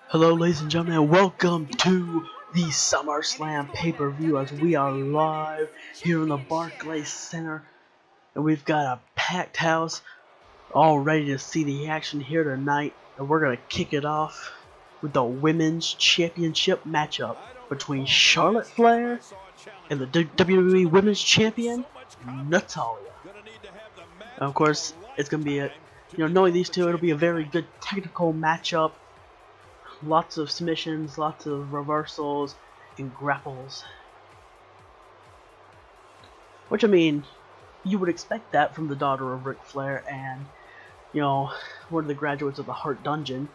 Hello, ladies and gentlemen, and welcome to the Summerslam PPV as we are live here in the Barclays Center, and we've got a packed house all ready to see the action here tonight, and we're gonna kick it off with the Women's Championship matchup between Charlotte Flair and the WWE Women's Champion Natalya. And of course, it's gonna be knowing these two, it'll be a very good technical matchup. Lots of submissions, lots of reversals, and grapples. Which, I mean, you would expect that from the daughter of Ric Flair and, one of the graduates of the Heart Dungeon.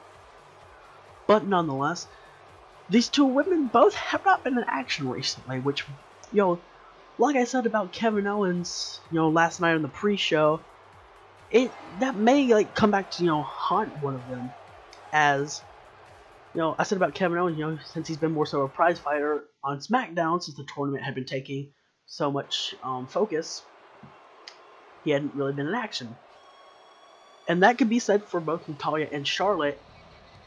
But nonetheless, these two women both have not been in action recently, which, like I said about Kevin Owens, last night on the pre-show, that may, come back to, haunt one of them, as... I said about Kevin Owens, since he's been more so a prize fighter on SmackDown, since the tournament had been taking so much focus, he hadn't really been in action. And that could be said for both Natalya and Charlotte,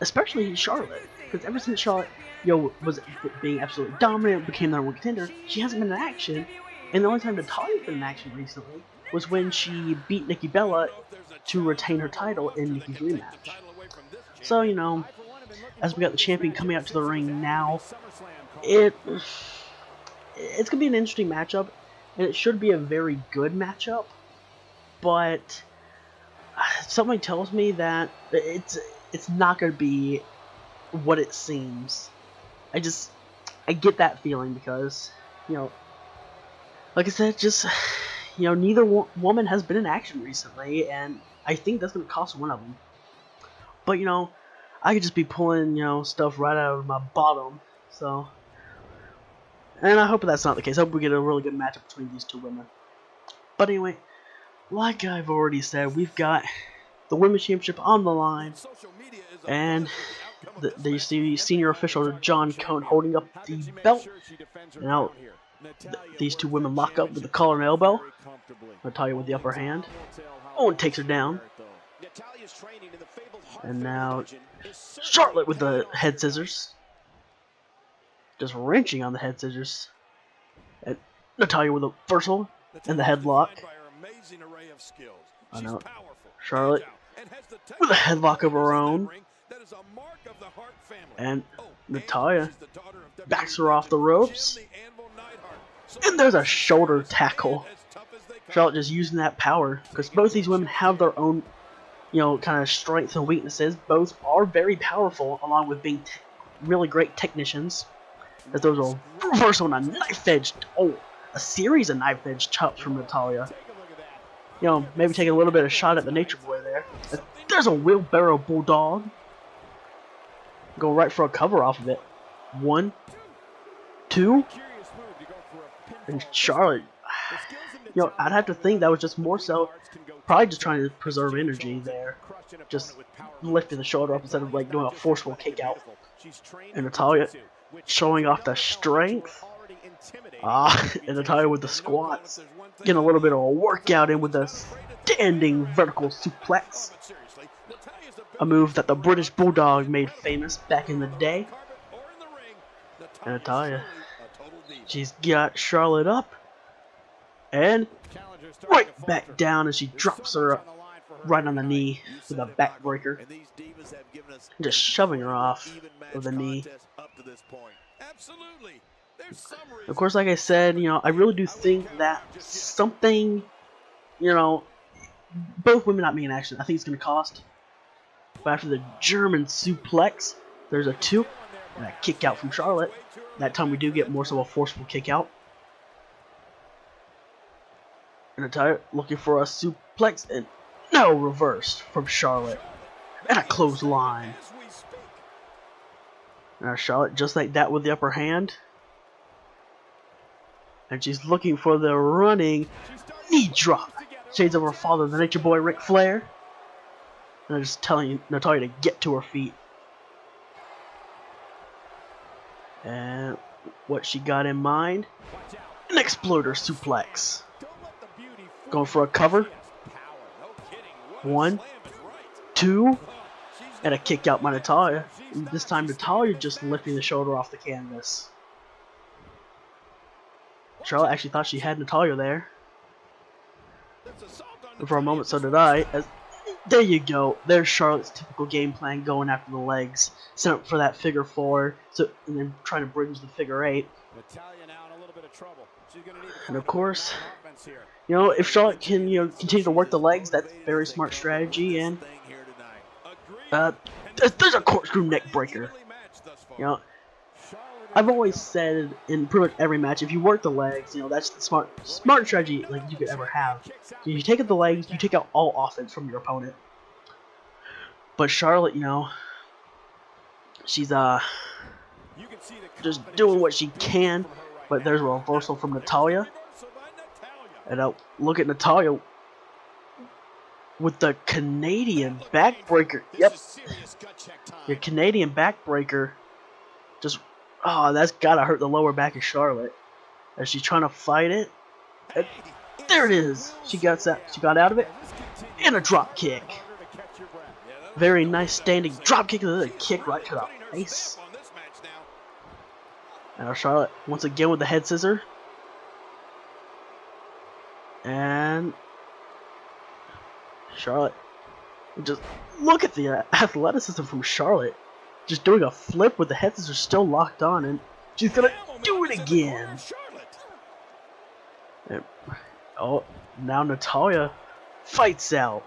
especially Charlotte, because ever since Charlotte, was being absolutely dominant, became the number one contender, she hasn't been in action. And the only time Natalya's been in action recently was when she beat Nikki Bella to retain her title in Nikki's rematch. So, as we got the champion coming out to the ring now, it's gonna be an interesting matchup, and it should be a very good matchup. But something tells me that it's not gonna be what it seems. I get that feeling because like I said, neither woman has been in action recently, and I think that's gonna cost one of them. But I could just be pulling, stuff right out of my bottom, so... And I hope that's not the case. I hope we get a really good matchup between these two women. But anyway, like I've already said, we've got the Women's Championship on the line, and the senior official, John Cone, holding up the belt. Now, these two women lock up with the collar and elbow. Natalya with the upper hand. Owen takes her down. And now Charlotte with the head scissors. Just wrenching on the head scissors. And Natalya with a reversal and the headlock. I know. Charlotte with a headlock of her own. And Natalya backs her off the ropes. And there's a shoulder tackle. Charlotte just using that power, because both these women have their own kind of strengths and weaknesses. Both are very powerful, along with being really great technicians. As there was a reversal and a knife-edged, a series of knife-edged chops from Natalya. Maybe taking a little bit of shot at the Nature Boy there. There's a wheelbarrow bulldog. Go right for a cover off of it. 1, 2, and Charlotte. I'd have to think that was just more so probably just trying to preserve energy there. Just lifting the shoulder up instead of doing a forceful kick out. And Natalya showing off the strength. And Natalya with the squats. Getting a little bit of a workout in with a standing vertical suplex. A move that the British Bulldog made famous back in the day. And Natalya, she's got Charlotte up. And right back down as she drops her right on the knee with a backbreaker. Just shoving her off with the knee. Of course, like I said, I really do think that something, both women not being in action, I think it's going to cost. But after the German suplex, there's a 2 and a kick out from Charlotte. That time we do get more so a forceful kick out. And Natalya looking for a suplex, and no, reversed from Charlotte. And a clothesline. Now Charlotte just like that with the upper hand. And she's looking for the running knee drop. Shades of her father, the Nature Boy Ric Flair. And I'm just telling Natalya to get to her feet. And what she got in mind, an exploder suplex. Going for a cover. 1, 2, And a kick out by Natalya. And this time Natalya just lifting the shoulder off the canvas. Charlotte actually thought she had Natalya there. And for a moment so did I. There you go. There's Charlotte's typical game plan, going after the legs. Set up for that figure 4, and then trying to bridge the figure 8. And of course, you know, if Charlotte can, you know, continue to work the legs, that's a very smart strategy. And there's a corkscrew neck breaker. You know, I've always said in pretty much every match, if you work the legs, you know, that's the smart strategy like you could ever have. You take out the legs, you take out all offense from your opponent. But Charlotte, you know, she's just doing what she can. But there's a reversal from Natalya. And look at Natalya with the Canadian backbreaker. Yep. Your Canadian backbreaker. Just, oh, that's gotta hurt the lower back of Charlotte. As she's trying to fight it. And there it is. She got out of it. And a drop kick. Very nice standing drop kick, and then a kick right to the face. Now Charlotte once again with the head scissor. And Charlotte, just look at the athleticism from Charlotte. Just doing a flip with the head scissors still locked on, and she's gonna do it again. And, oh, now Natalya fights out.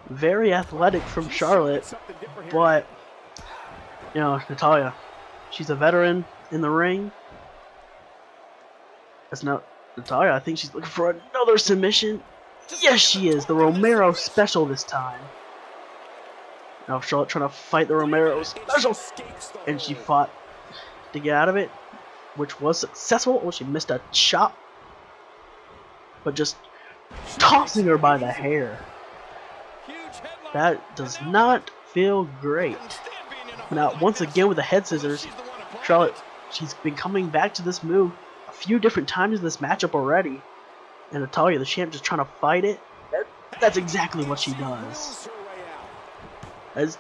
Very athletic from Charlotte, but you know, Natalya, she's a veteran in the ring. That's not Natalya. I think she's looking for another submission. Yes, she is. The Romero special this time. Now Charlotte trying to fight the Romero special, and she fought to get out of it, which was successful. Oh, she missed a chop, but just tossing her by the hair. That does not feel great. Now, once again with the head scissors, Charlotte, she's been coming back to this move a few different times in this matchup already. And Natalya, the champ, just trying to fight it. That's exactly what she does. As,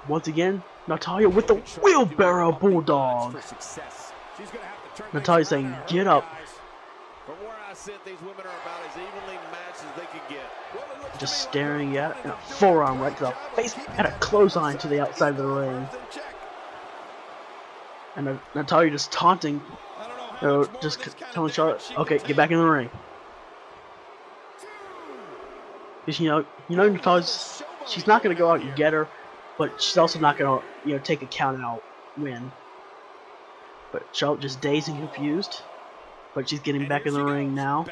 once again, Natalya with the wheelbarrow bulldog. Natalya saying, get up. Just staring at it, and a forearm right to the face, and a clothesline to the outside of the ring. And Natalya just taunting, you know, just telling Charlotte, okay, get back in the ring. Because, you know, Natalya's, she's not going to go out and get her, but she's also not going to, you know, take a count out win. But Charlotte just dazed and confused. But she's getting back in the ring now.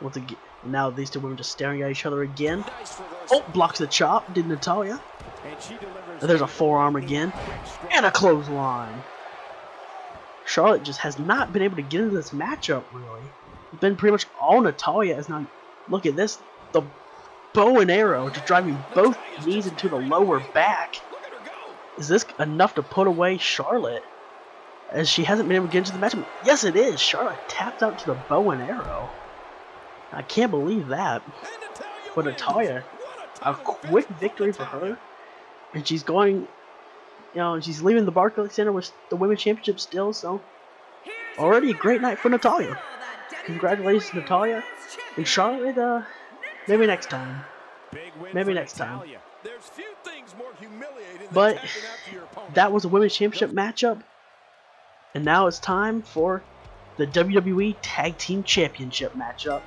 Once again, now these two women just staring at each other again. Oh, blocks the chop, did Natalya. And there's a forearm again. And a clothesline. Charlotte just has not been able to get into this matchup, really. It's been pretty much all Natalya. As now, look at this. The bow and arrow just driving both knees into the lower back. Is this enough to put away Charlotte? As she hasn't been able to get into the matchup. Yes, it is. Charlotte tapped out to the bow and arrow. I can't believe that. But Natalya, a quick victory for her. And she's going, you know, she's leaving the Barclays Center with the Women's Championship still. So, already a great night for Natalya. Congratulations, Natalya. And Charlotte, maybe next time. Maybe next time. But that was a Women's Championship matchup. And now it's time for the WWE Tag Team Championship matchup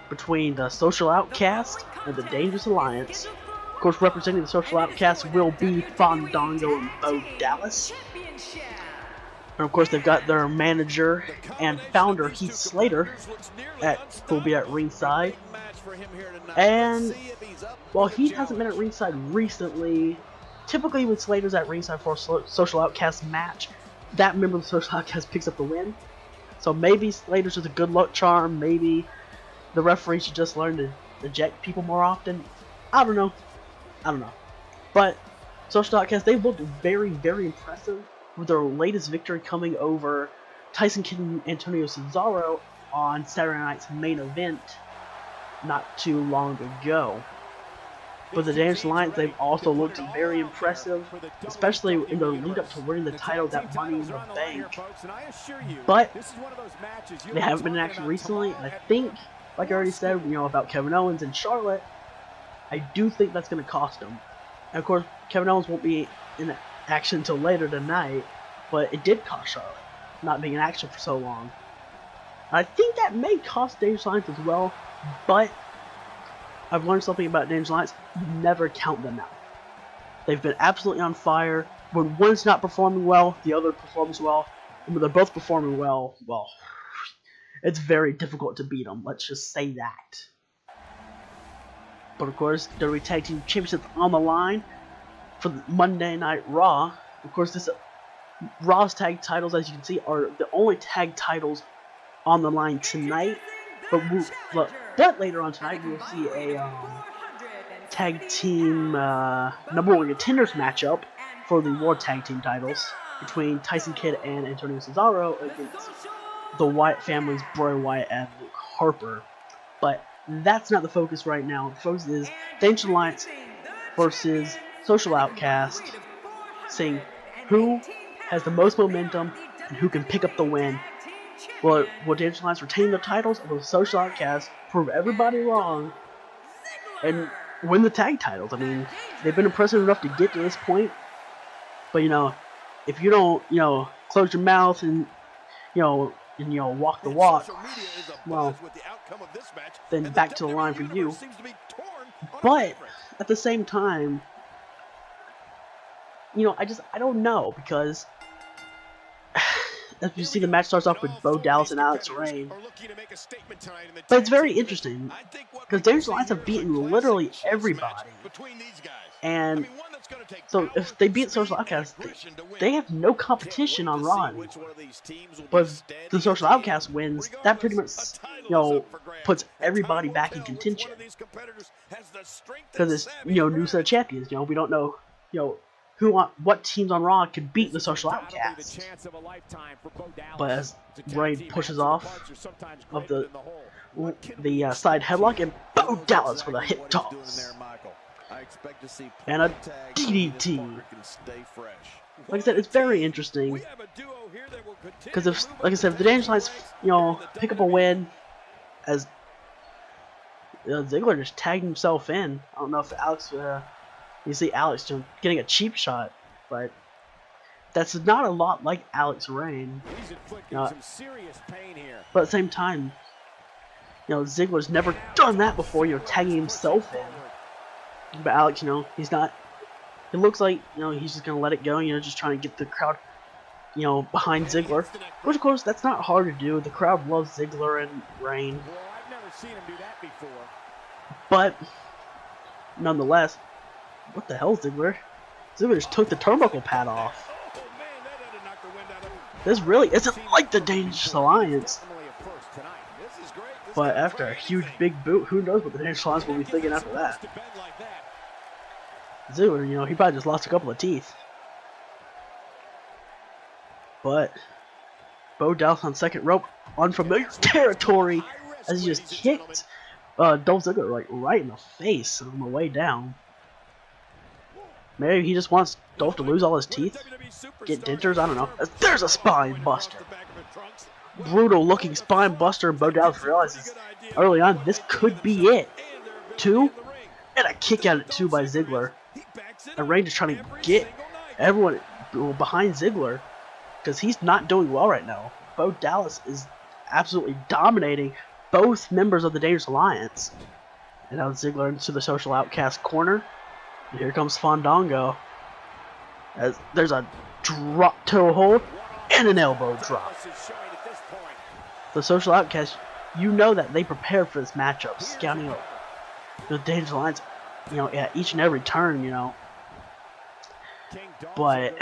between the Social Outcast and the Dangerous Alliance. Of course, representing the Social Outcast will be Fandango and Bo Dallas. And of course, they've got their manager and founder, Heath Slater, who will be at ringside. And while he hasn't been at ringside recently, typically when Slater's at ringside for a Social Outcast match, that member of the Social Outcast picks up the win. So maybe Slater's just a good luck charm. Maybe the referee should just learn to eject people more often. I don't know. But Social Outcast, they've looked very, very impressive with their latest victory coming over Tyson Kidd and Antonio Cesaro on Saturday night's main event not too long ago. But the Dangerous Alliance, they've also looked very impressive, especially in the lead up to winning the title, that Money in the Bank. But they haven't been in action recently, and I think, like I already said, about Kevin Owens and Charlotte, I do think that's going to cost them. And of course, Kevin Owens won't be in action until later tonight, but it did cost Charlotte not being in action for so long. I think that may cost Dangerous Alliance as well, but I've learned something about Dangerous Alliance. You never count them out. They've been absolutely on fire. When one's not performing well, the other performs well. And when they're both performing well, it's very difficult to beat them. Let's just say that. But of course, WWE Tag Team Championships on the line for the Monday Night Raw. Of course, Raw's tag titles, as you can see, are the only tag titles on the line tonight. But later on tonight, we'll see a tag team number one contenders matchup for the World Tag Team titles between Tyson Kidd and Antonio Cesaro against the Wyatt family's Bray Wyatt and Luke Harper. But that's not the focus right now. The focus is Dangerous Alliance versus Social Outcast, seeing who has the most momentum and who can pick up the win. Will Dangerous Alliance retain their titles, or will Social Outcast prove everybody wrong and win the tag titles? I mean, they've been impressive enough to get to this point, but if you don't, close your mouth and walk the walk, well, then back to the line for you. But at the same time, I don't know, because as you see, the match starts off with Bo Dallas and Alex Rain. But it's very interesting, because Dangerous Alliance have beaten literally everybody. And so if they beat Social Outcast, they have no competition on Raw anymore. But if the Social Outcast wins, that pretty much, puts everybody back in contention. Because it's, new set of champions. We don't know, what teams on Raw could beat the Social Outcast. But as Ray pushes off of the side headlock, and Bo Dallas with a hip toss and a DDT. Like I said, it's very interesting, because if the Dangerous Alliance, pick up a win, as Ziggler just tagged himself in. I don't know if Alex. You see Alex getting a cheap shot, but that's not a lot like Alex Rain. But at the same time, Ziggler's never done that before, tagging himself in. But Alex, he's not. It looks like, he's just going to let it go, just trying to get the crowd, behind Ziggler. Which, of course, that's not hard to do. The crowd loves Ziggler and Rain. But, nonetheless, what the hell, Ziggler? Ziggler just took the turnbuckle pad off. This really isn't like the Dangerous Alliance. But after a huge big boot, who knows what the Dangerous Alliance will be thinking after that. Ziggler, he probably just lost a couple of teeth. But Bo Dallas on second rope, unfamiliar territory, as he just kicked Dolph Ziggler right in the face on the way down. Maybe he just wants Dolph to lose all his teeth, get dentures, I don't know. There's a spine buster. Brutal looking spine buster, and Bo Dallas realizes early on this could be it. 2, and a kick out at 2 by Ziggler. And Reigns is trying to get everyone behind Ziggler, because he's not doing well right now. Bo Dallas is absolutely dominating both members of the Dangerous Alliance. And now Ziggler into the Social Outcast corner. And here comes Fandango, as there's a drop toe hold and an elbow drop. The Social Outcast, that they prepared for this matchup, scouting out the Dangerous Alliance, at each and every turn, But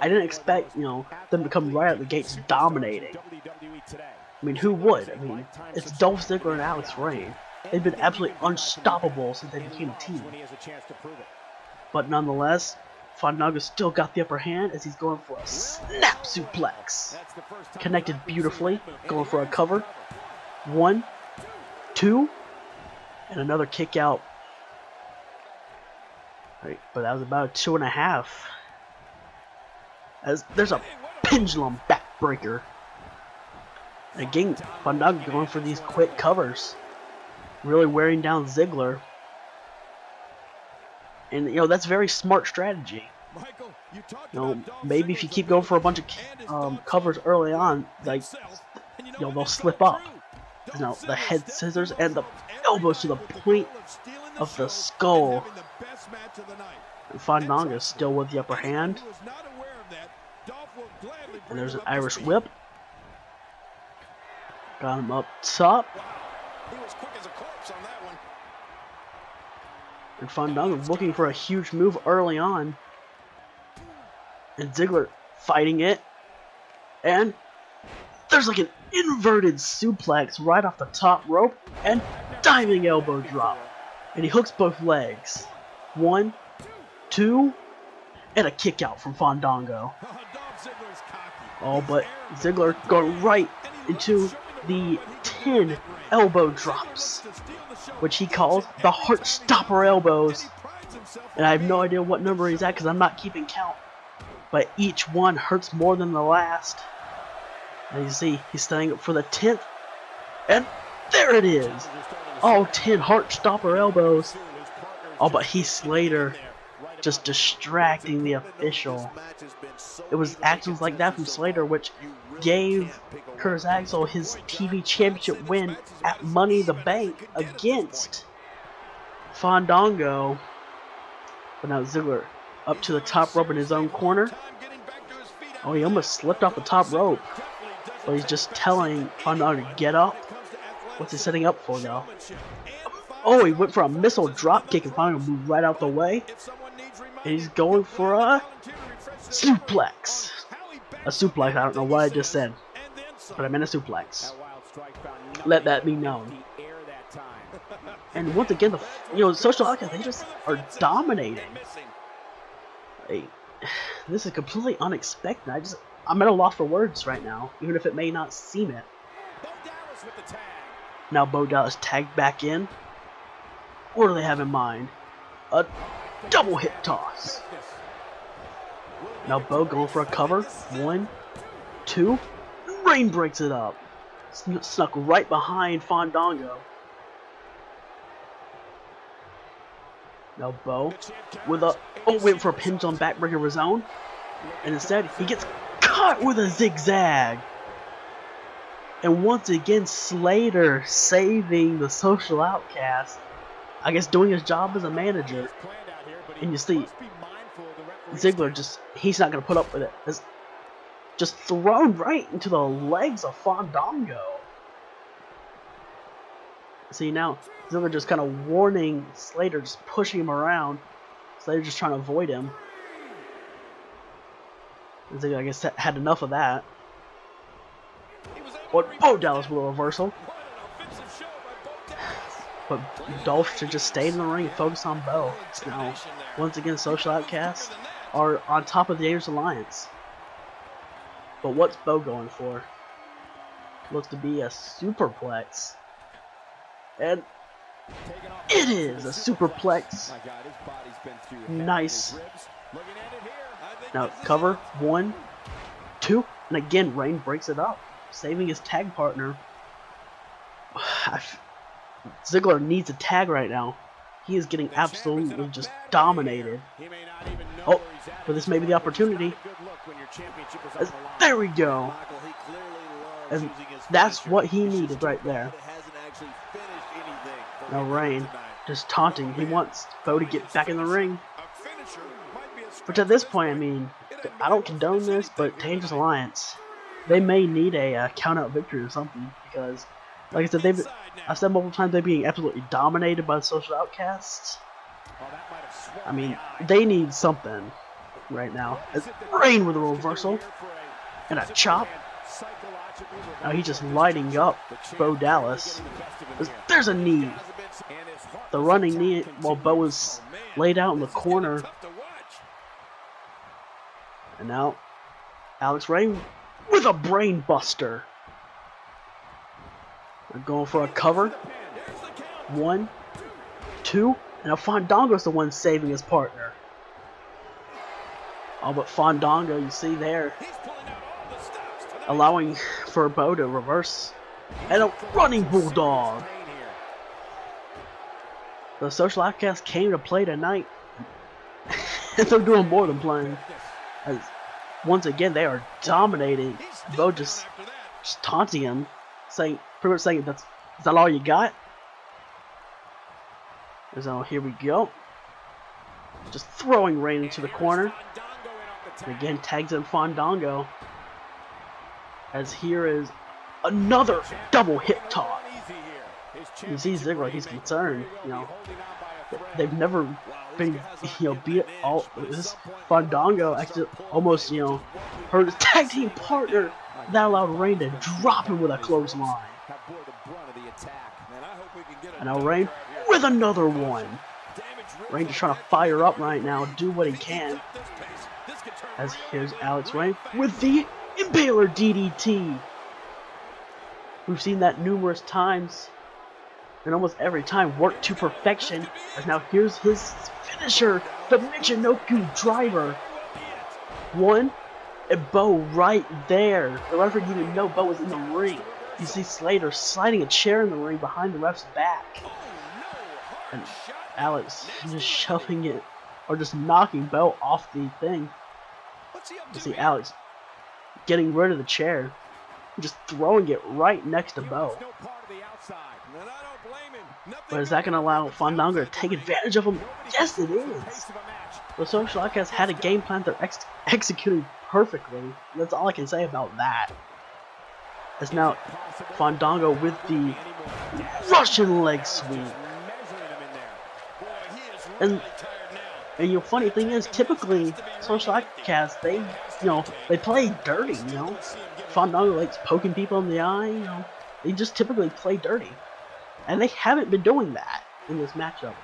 I didn't expect, them to come right out the gates dominating. I mean, who would? I mean, it's Dolph Ziggler and Alex Rain. They've been absolutely unstoppable since they became a team. But nonetheless, Fandango still got the upper hand as he's going for a snap suplex. Connected beautifully, going for a cover. 1, 2, and another kick out. Right, but that was about 2.5. As there's a pendulum backbreaker. Again, Fandango going for these quick covers, really wearing down Ziggler. And you know, that's very smart strategy. You know, maybe if you keep going for a bunch of covers early on, like, you know, they'll slip up. You know, the head scissors and the elbows to the point of the skull. And Fandango still with the upper hand. And there's an Irish whip. Got him up top. And Fandango looking for a huge move early on. And Ziggler fighting it. And there's like an inverted suplex right off the top rope. And diving elbow drop. And he hooks both legs. 1, 2, and a kick out from Fandango. Oh, but Ziggler going right into the 10 elbow drops, which he calls the Heart Stopper elbows. And I have no idea what number he's at because I'm not keeping count. But each one hurts more than the last. And you see, he's staying up for the 10th. And there it is. All 10 Heart Stopper elbows. Oh, but Heath Slater just distracting the official. It was actions like that from Slater which gave Curtis Axel his TV championship win at Money in the Bank against Fandango. But now Ziggler up to the top rope in his own corner. Oh, he almost slipped off the top rope. But he's just telling Fandango to get up. What's he setting up for though? Oh, he went for a missile drop kick and Fandango moved right out the way. And he's going for a suplex. A suplex, I don't know what I just said. But I meant a suplex. Let that be known. And once again, the Social Outcasts, they just are dominating. Hey, this is completely unexpected. I'm at a loss for words right now, even if it may not seem it. Now Bo Dallas tagged back in. What do they have in mind? A double hip toss. Now Bo going for a cover. 1, 2. Rain breaks it up. Snuck right behind Fandango. Now Bo with a went for a pendulum backbreaker of his own. And instead he gets caught with a zigzag. And once again Slater saving the Social Outcast. I guess doing his job as a manager. And you see Ziggler he's not going to put up with it. It's just thrown right into the legs of Fandango. See now, Ziggler just kind of warning Slater, just pushing him around. Slater just trying to avoid him. And Ziggler, I guess, had enough of that. But Bo Dallas with a reversal. But Dolph should just stay in the ring and focus on Bo. Now, once again, Social Outcasts are on top of the Dangerous Alliance. But what's Bo going for? Looks to be a superplex. And it is a superplex. Nice. Now, cover. 1, 2. And again, Rain breaks it up, saving his tag partner. Ziggler needs a tag right now. He is getting absolutely just dominated. Oh, but this may be the opportunity. There we go. And that's what he needed right there. Now Rain just taunting. He wants Bo to get back in the ring. Which at this point, I mean, I don't condone this, but Dangerous Alliance, they may need a count-out victory or something, because, like I said, I've said multiple times they're being absolutely dominated by the Social Outcasts. I mean, they need something right now. As Rain with a reversal and a chop. Now he's just lighting up Bo Dallas. There's a knee. The running knee while Bo is laid out in the corner. And now Alex Rain with a brain buster. They're going for a cover. 1, 2. And now Fandango's the one saving his partner. Oh, but Fandango, you see there, allowing for Bo to reverse. And a running bulldog. The Social Outcasts came to play tonight. And they're doing more than playing. As once again, they are dominating. Bo just taunting him, saying, pretty much saying, is that all you got? So here we go. Just throwing Rain into the corner. And again, tags in Fandango. As here is another double hip toss. You see Ziggler, he's concerned. You know, they've never been, beat all this. Fandango actually almost, hurt his tag team partner. That allowed Rain to drop him with a clothesline. And now Rain with another one. Rain just trying to fire up right now, do what he can. As here's Alex Rain with the Impaler DDT. We've seen that numerous times, and almost every time worked to perfection. As now here's his finisher, the Michinoku driver. One, and Bo right there. The referee didn't even know Bo was in the ring. You see Slater sliding a chair in the ring behind the ref's back. And Alex just shoving it, or just knocking Bo off the thing. You see Alex getting rid of the chair, just throwing it right next to Bo. But is that going to allow Fandango to take advantage of him? Yes, it is. The Social Outcasts had a game plan they're executing perfectly. That's all I can say about that. As now Fandango with the Russian leg sweep. And the funny thing is, typically Social Outcasts, they play dirty. Fandango likes poking people in the eye. They just typically play dirty, and they haven't been doing that in this matchup.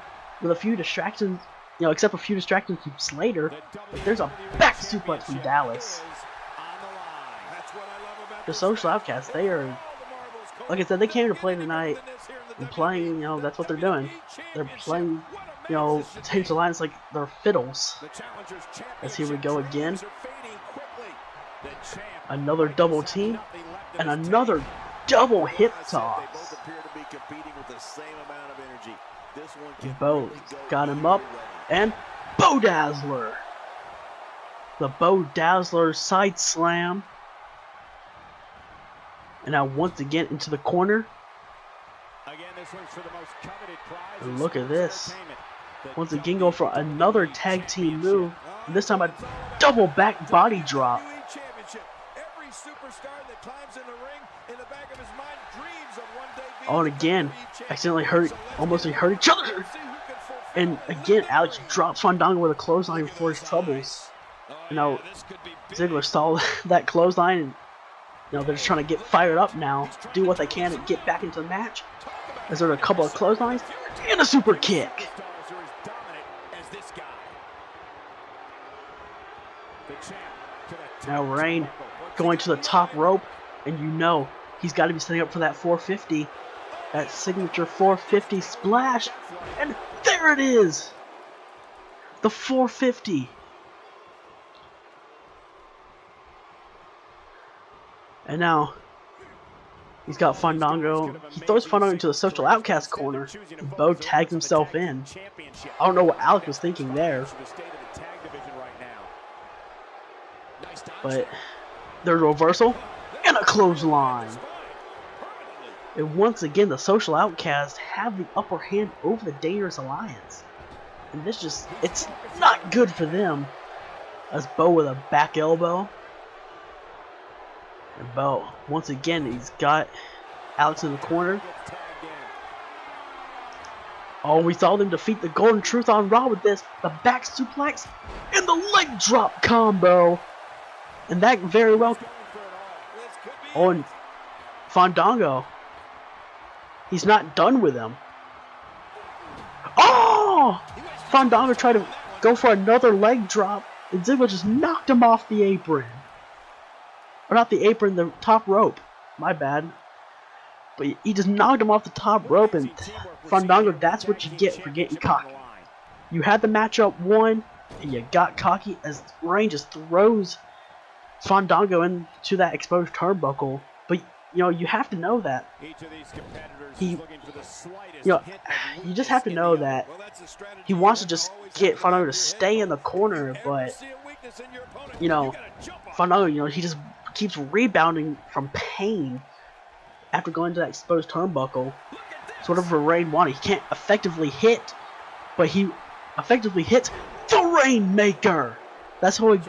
With a few distractions, except a few distractions from Slater. But there's a back suplex from Dallas. The Social Outcasts, they are, like I said, they came to play tonight, and playing, that's what they're doing. They're playing, change the lines like they're fiddles. As here we go again. Another double team, and another double hip toss. Bo got him up, and Bo Dazzler. The Bo Dazzler side slam. And now once again into the corner. And look at this. Once again going for another tag team move. And this time a double back body drop. Oh, and again, almost hurt each other. And again, Alex drops Fandango with a clothesline for his troubles. And now Ziggler saw that clothesline, and they're just trying to get fired up now, do what they can to get back into the match. As there are a couple of clotheslines and a super kick. Now Rain going to the top rope, and he's got to be setting up for that 450. That signature 450 splash. And there it is! The 450. And now he's got Fandango. He throws Fandango into the Social Outcast corner. And Bo tags himself in. I don't know what Alex was thinking there. But there's a reversal and a clothesline. And once again, the Social Outcasts have the upper hand over the Dangerous Alliance. And it's not good for them. As Bo with a back elbow. And Bo, once again, he's got Alex in the corner. Oh, we saw them defeat the Golden Truth on Raw with this. The back suplex and the leg drop combo. And that very well. Oh, and Fandango. He's not done with him. Oh! Fandango tried to go for another leg drop. And Ziggler just knocked him off the apron. Or not the apron, the top rope. My bad. But he just knocked him off the top rope, and Fandango, that's what you get for getting cocky. You had the matchup won, You got cocky as Reigns just throws Fandango into that exposed turnbuckle. But you know, you have to know that you just have to know that he wants to just get Fandango to stay in the corner, but you know, Fandango, you know, he just keeps rebounding from pain after going to that exposed turnbuckle. Sort of a Reigns wanted. He can't effectively hit, but he effectively hits the Rainmaker. That's how he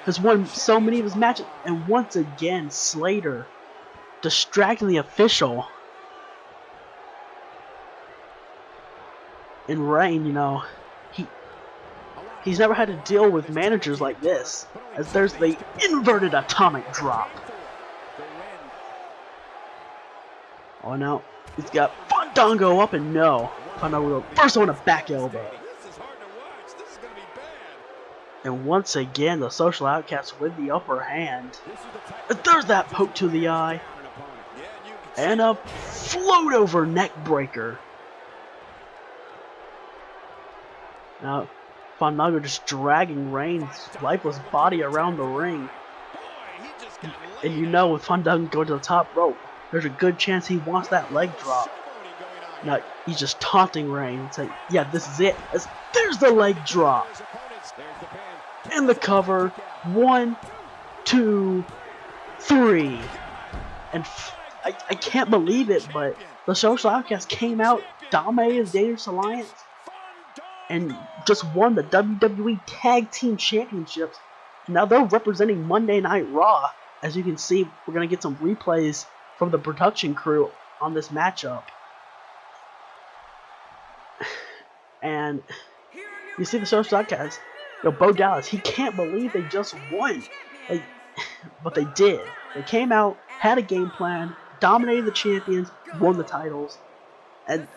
has won so many of his matches. And once again, Slater distracting the official. And Reigns, you know, he's never had to deal with managers like this, as there's the inverted atomic drop. Oh no, he's got Fandango up, and no, Fandango first on a back elbow. And once again, the Social Outcasts with the upper hand. There's that poke to the eye. And a float over neck breaker. Now, Fandango just dragging Reigns' lifeless body around the ring. And you know, with Fandango going to the top rope, there's a good chance he wants that leg drop. Now, he's just taunting Reigns, saying, yeah, this is it. There's the leg drop. And the cover. 1, 2, 3. And I can't believe it, but the Social Outcasts came out, dominated the Dangerous Alliance, and just won the WWE Tag Team Championships. Now they're representing Monday Night Raw. As you can see, we're going to get some replays from the production crew on this matchup. And you see the Social Outcasts, you know, Bo Dallas, he can't believe they just won. But they did. They came out, had a game plan, dominated the champions, won the titles. And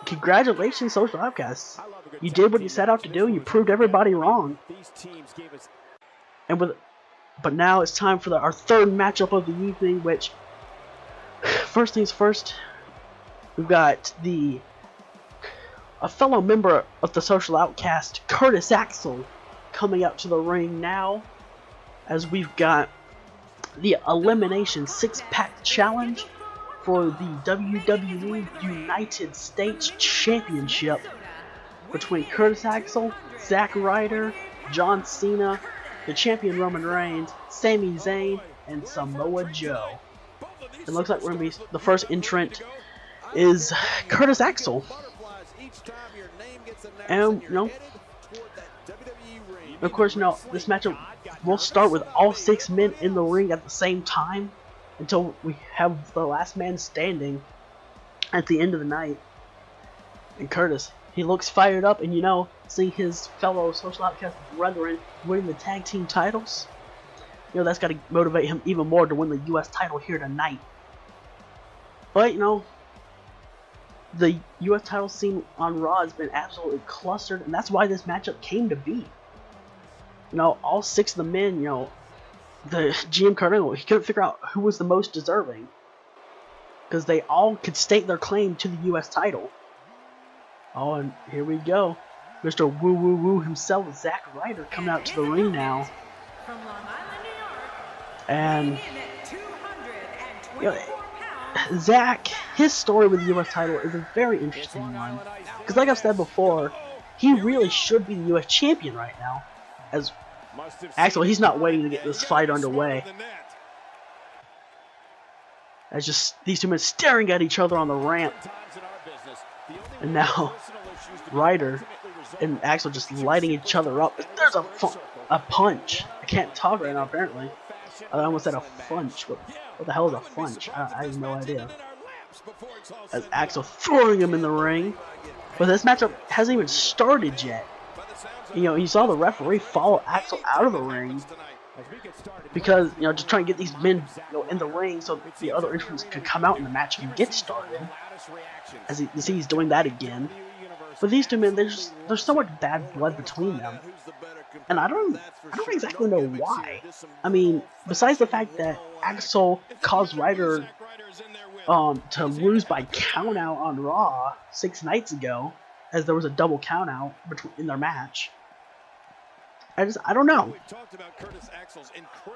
congratulations, Social Outcasts. You did what you set out to do. You proved everybody wrong. But now it's time for our third matchup of the evening, which, first things first, we've got a fellow member of the Social Outcast, Curtis Axel, coming out to the ring now, as we've got the Elimination 6-Pack Challenge for the WWE United States Championship between Curtis Axel, Zack Ryder, John Cena, the champion Roman Reigns, Sami Zayn, and Samoa Joe. It looks like we're going to be the first entrant is Curtis Axel. And, you know, of course, you know, this matchup will start with all 6 men in the ring at the same time until we have the last man standing at the end of the night. And Curtis, he looks fired up, and you know, seeing his fellow Social Outcast brethren winning the tag team titles, you know, that's got to motivate him even more to win the U.S. title here tonight. But, you know, the U.S. title scene on Raw has been absolutely clustered, and that's why this matchup came to be. You know, all 6 of the men, you know, the GM Cardinal, he couldn't figure out who was the most deserving, because they all could stake their claim to the U.S. title. Oh, and here we go. Mr. Woo Woo Woo himself, Zack Ryder, coming out to the ring now. And, you know, Zack, his story with the U.S. title is a very interesting one. Because like I've said before, he really should be the U.S. champion right now. As Axel, he's not waiting to get this fight underway. As just these 2 men staring at each other on the ramp. And now, Ryder and Axel just lighting each other up. There's a punch. I can't talk right now, apparently. I almost said a funch. What the hell is a funch? I have no idea. As Axel throwing him in the ring. But this matchup hasn't even started yet. You know, you saw the referee follow Axel out of the ring. Because, you know, just trying to get these men, you know, in the ring so the other entrants could come out and the match can get started. As you see, he's doing that again. But these 2 men, there's so much bad blood between them. And I don't exactly know why. I mean, besides the fact that Axel caused Ryder to lose by countout on Raw 6 nights ago, as there was a double countout in their match. I don't know.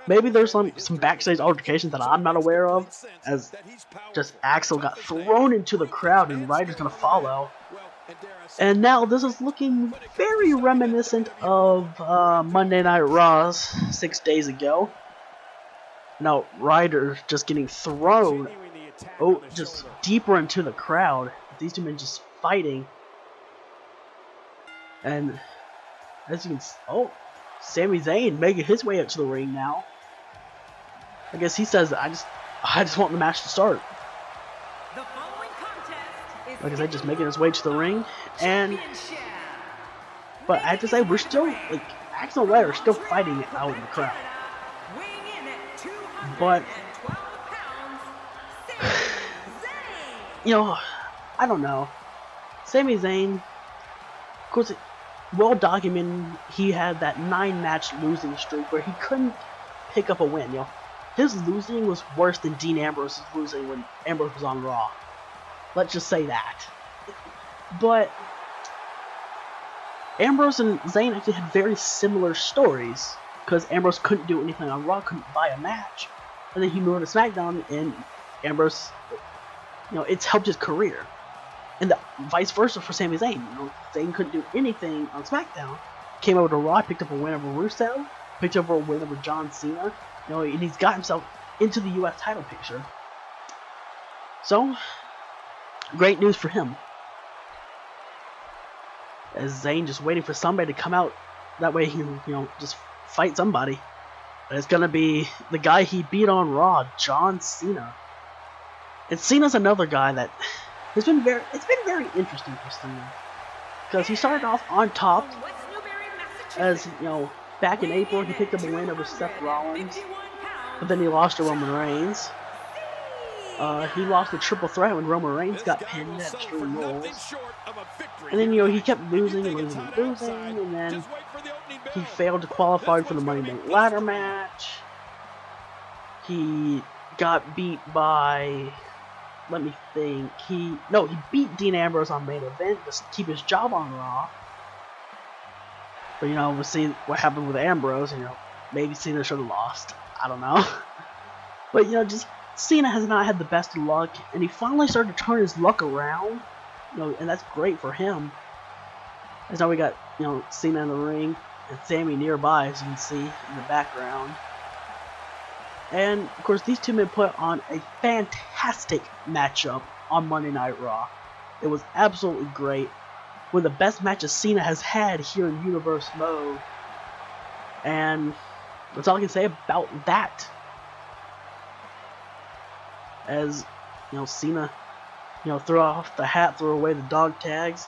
Maybe there's some backstage altercations that I'm not aware of, as just Axel got thrown into the crowd and Ryder's gonna follow. And now this is looking very reminiscent of Monday Night Raw 6 days ago. Now Ryder just getting thrown, just deeper into the crowd. These two men just fighting. And as you can see, Sami Zayn making his way up to the ring now. I guess he says, I just want the match to start. Like I said, just making his way to the ring. But I have to say, we're still, like, Axel and Ryder are still fighting it out in the crowd. But, you know, I don't know. Sami Zayn, of course, well documented, he had that 9-match losing streak where he couldn't pick up a win. You know, his losing was worse than Dean Ambrose's losing when Ambrose was on Raw. Let's just say that. But Ambrose and Zayn actually had very similar stories, because Ambrose couldn't do anything on Raw, couldn't buy a match, and then he moved to SmackDown, and Ambrose, you know, it's helped his career. And the vice versa for Sami Zayn. You know, Zayn couldn't do anything on SmackDown. Came over to Raw, picked up a win over Rusev, picked up a win over John Cena. You know, and he's got himself into the U.S. title picture. So, great news for him. As Zayn just waiting for somebody to come out, that way he can, you know, just fight somebody. And it's gonna be the guy he beat on Raw, John Cena. And Cena's another guy that it's been very interesting for Cena, because he started off on top, as you know, back in April he picked up a win over Seth Rollins, but then he lost to Roman Reigns. He lost the triple threat when Roman Reigns got pinned at Extreme Rules, and then, you know, he kept losing and losing and losing, and then he failed to qualify for the Money Night Ladder match. He got beat by, let me think, he beat Dean Ambrose on main event to keep his job on Raw. But, you know, we'll see what happened with Ambrose. You know, maybe Cena should have lost. I don't know. But, you know, just Cena has not had the best of luck, and he finally started to turn his luck around. You know, and that's great for him. As now we got, you know, Cena in the ring and Sami nearby, as you can see in the background. And, of course, these two men put on a fantastic matchup on Monday Night Raw. It was absolutely great. One of the best matches Cena has had here in Universe Mode. And that's all I can say about that. As, you know, Cena, you know, threw off the hat, threw away the dog tags,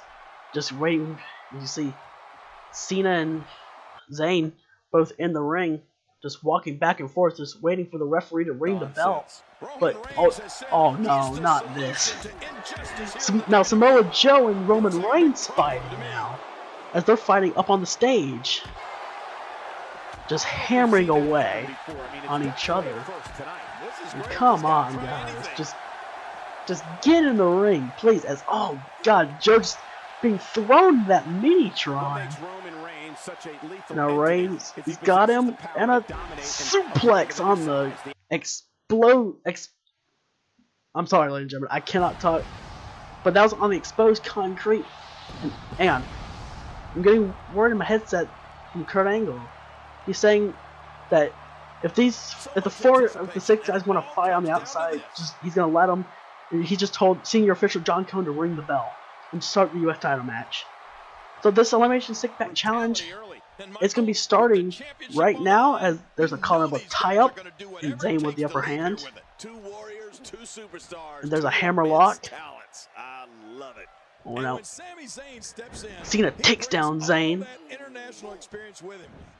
just waiting. You see Cena and Zayn both in the ring, just walking back and forth, just waiting for the referee to ring the bell. But, oh no, not this. Now Samoa Joe and Roman Reigns fighting now, as they're fighting up on the stage, just hammering away on each other. And come on, guys, just get in the ring, please. As, oh god, Joe just being thrown to that Minitron. Now Reigns, he's got him, and a suplex on the I'm sorry, ladies and gentlemen, I cannot talk, but that was on the exposed concrete. And hang on, I'm getting word in my headset from Kurt Angle. He's saying that if the 4 of the 6 guys want to fight on the outside, he's gonna let them. And he just told senior official John Cone to ring the bell and start the U.S. title match. So this Elimination 6-Pack Challenge, it's going to be starting right now, as there's a call-up tie-up, and Zayn with the upper hand. And there's a hammerlock. Oh, now Cena takes down Zayn.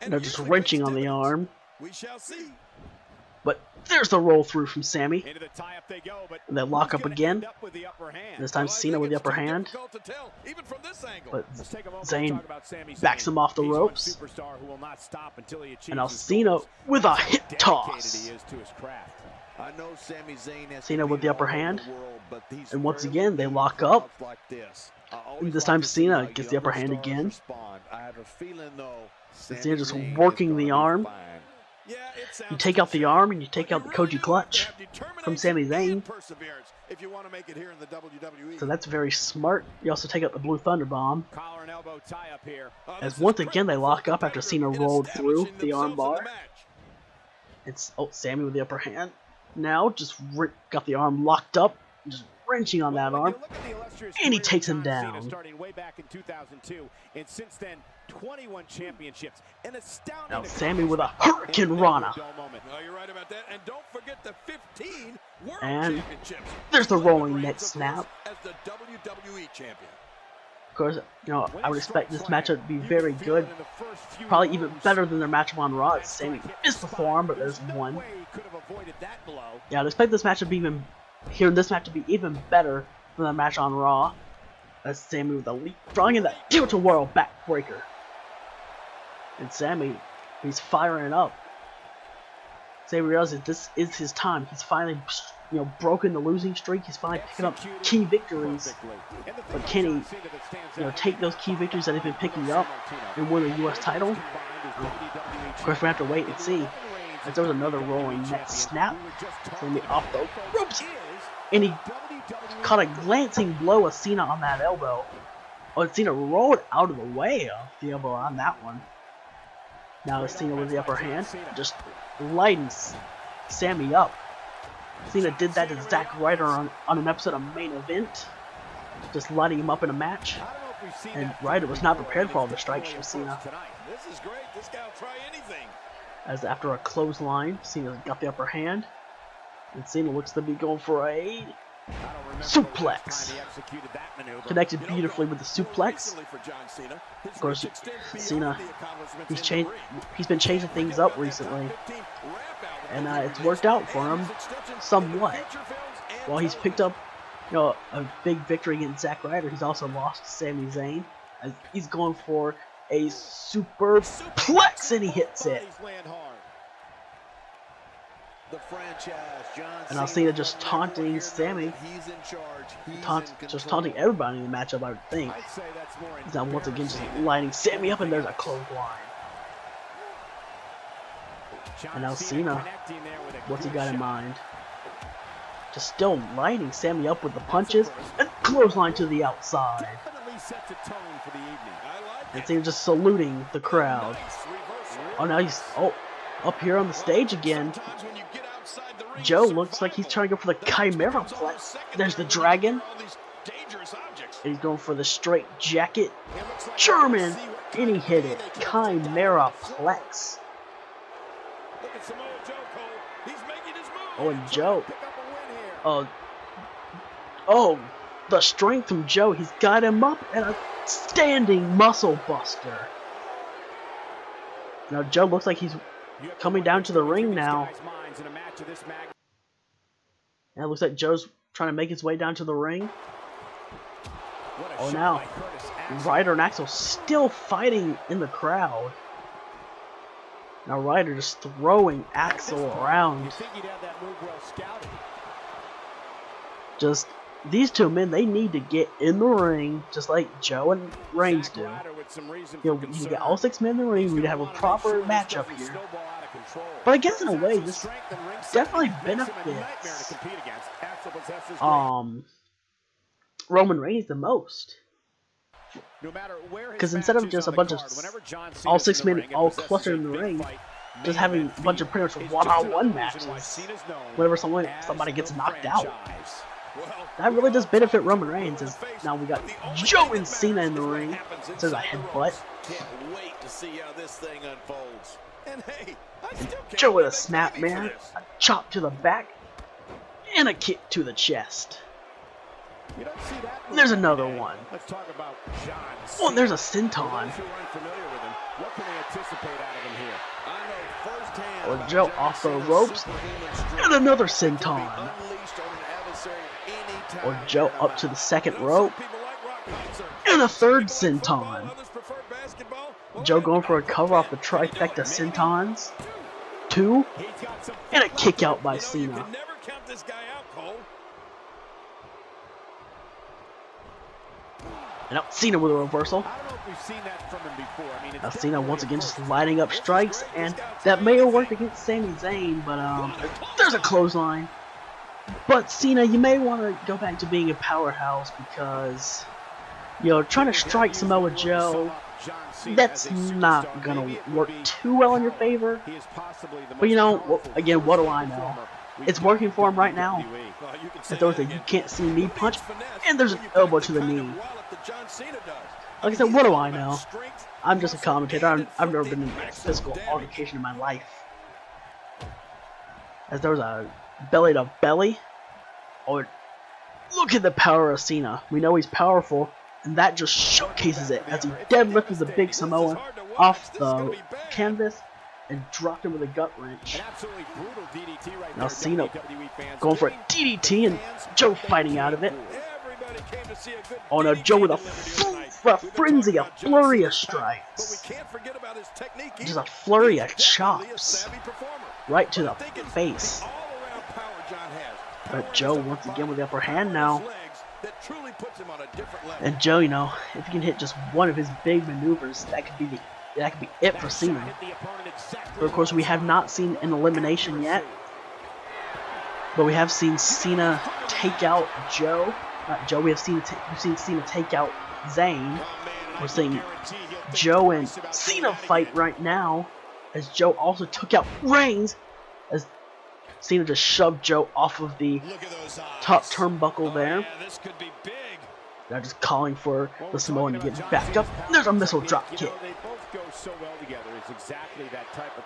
And they're just wrenching on the arm. But there's the roll through from Sami. And they lock up again. This time Cena with the upper hand. But Zayn backs him off the ropes. And now Cena with a hip toss. Cena with the upper hand. And once again they lock up. And this time Cena gets the upper hand again. Cena just working the arm. You take out the arm and you take out the Koji clutch from Sami Zayn. So that's very smart. You also take out the Blue Thunder Bomb. As once again they lock up after Cena rolled through the arm bar. It's Sami with the upper hand. Now just got the arm locked up, just wrenching on that arm, and he takes him down. Starting way back in 2002, and since then 21 championships. Now Sami with a Hurricane Rana. You're right about that. And don't forget the 15 World And Championships. there's the rolling neck snap. As the WWE champion. Of course, I would expect this matchup to be very good. Probably even better than their matchup on Raw. Sami missed the forearm, but there's one. Yeah, I'd expect this matchup to be even better than the match on Raw. That's Sami with a leapfrog and that tilt-a-whirl backbreaker. And Sami, he's firing up. Sami realizes this is his time. He's finally, broken the losing streak. He's finally picking up key victories. But can he, take those key victories that he's been picking up and win the U.S. title? Of course, we have to wait and see. As there was another rolling neck snap. Sami off the ropes, and he caught a glancing blow of Cena on that elbow. Oh, and Cena rolled out of the way of the elbow on that one. Now Cena with the upper hand, just lighting Sami up. Cena did that to Zack Ryder on an episode of Main Event, just lighting him up in a match. And Ryder was not prepared for all the strikes from Cena. This is great. This guy will try anything. As after a clothesline, Cena got the upper hand, and Cena looks to be going for a suplex. Connected beautifully with the suplex. Of course, Cena, he's been changing things up recently, and it's worked out for him somewhat. While he's picked up, a big victory against Zack Ryder, he's also lost to Sami Zayn. As he's going for a superplex, and he hits it. And I'll see it just taunting Sami. Just taunting everybody in the matchup, I would think. He's now once again just lining Sami up, and there's a clothesline. And now Cena, what's he got in mind? Just still lining Sami up with the punches, and clothesline to the outside. And Cena just saluting the crowd. Oh, now he's up here on the stage again. Joe looks like he's trying to go for the Chimera Plex. There's the dragon. And he's going for the straight jacket. German! And he hit it. Chimera Plex. Oh, and Joe. Oh, the strength from Joe. He's got him up and a standing muscle buster. Now Joe looks like he's coming down to the ring now. And it looks like Joe's trying to make his way down to the ring. Oh, now Ryder and Axel still fighting in the crowd. Now Ryder just throwing Axel around. Just these two men, they need to get in the ring just like Joe and Reigns do. You get all 6 men in the ring. We need to have a proper matchup here. But I guess in a way, this definitely benefits Roman Reigns the most. Because instead of just a bunch of all 6 men all clustered in the ring, just having a bunch of pretty much one-on-one matches whenever somebody gets knocked out. That really does benefit Roman Reigns, as now we got Joe and Cena in the ring. There's a headbutt. Can't wait to see how this thing unfolds. And hey, Joe with a snap, man. A chop to the back. And a kick to the chest. There's another one. Let's talk about John. Oh, there's a senton. Oh, Joe off the ropes. And another senton. Or Joe up to the second rope. And a third senton. Joe going for a cover off the trifecta sentons. 2. And a kick out by Cena. And now Cena with a reversal. I don't know if we've seen that from him before. I mean, Now Cena once again just lining up strikes, and that may have worked against Sami Zayn, but there's a clothesline. But Cena, you may want to go back to being a powerhouse because, you know, trying to strike Samoa Joe, that's not gonna work too well in your favor. But you know, again, what do I know? It's working for him right now. If there was a "you can't see me" punch, and there's an elbow to the knee. Like I said, what do I know? I'm just a commentator. I've never been in a physical altercation in my life. As there was a belly to belly. Oh, look at the power of Cena. We know he's powerful, and that just showcases it as he deadlifted the big Samoan off the canvas and dropped him with a gut wrench. Now Cena going for a DDT and Joe fighting out of it. Oh no, Joe with a frenzy, a flurry of strikes. Just a flurry of chops. Right to the face. But Joe once again with the upper hand now. And Joe, you know, if he can hit just one of his big maneuvers, that could be it for Cena. But of course, we have not seen an elimination yet. But we have seen Cena take out Joe. Not Joe. We've seen Cena take out Zayn. We're seeing Joe and Cena fight right now, as Joe also took out Reigns, as Cena just shoved Joe off of the top turnbuckle there. Now just calling for the Samoan to get back up. There's a missile drop kick.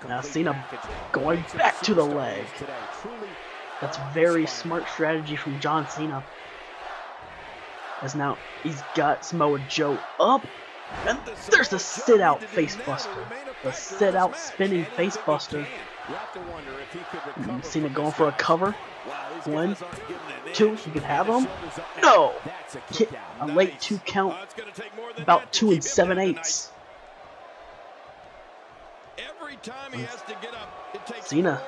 Now Cena going back to the leg. That's very smart strategy from John Cena. As now he's got Samoa Joe up. And there's the sit-out facebuster. The sit-out spinning facebuster. Cena going for a cover. 1, 2, he could have him. No! A late 2 count. About 2 7/8. Cena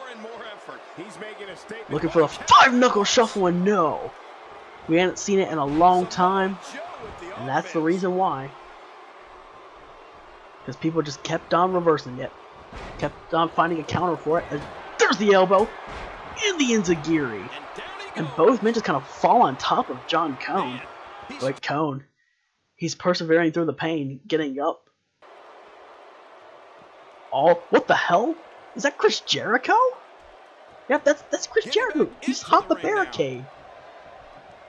looking for the 5-knuckle shuffle, and no. We hadn't seen it in a long time. And that's the reason why. Because people just kept on reversing it. Kept on finding a counter for it. And there's the elbow. And the enziguri. And both men just kind of fall on top of John Cone. But Cone, he's persevering through the pain, getting up. What the hell? Is that Chris Jericho? Yeah, that's Chris Jericho. He's hopped the barricade.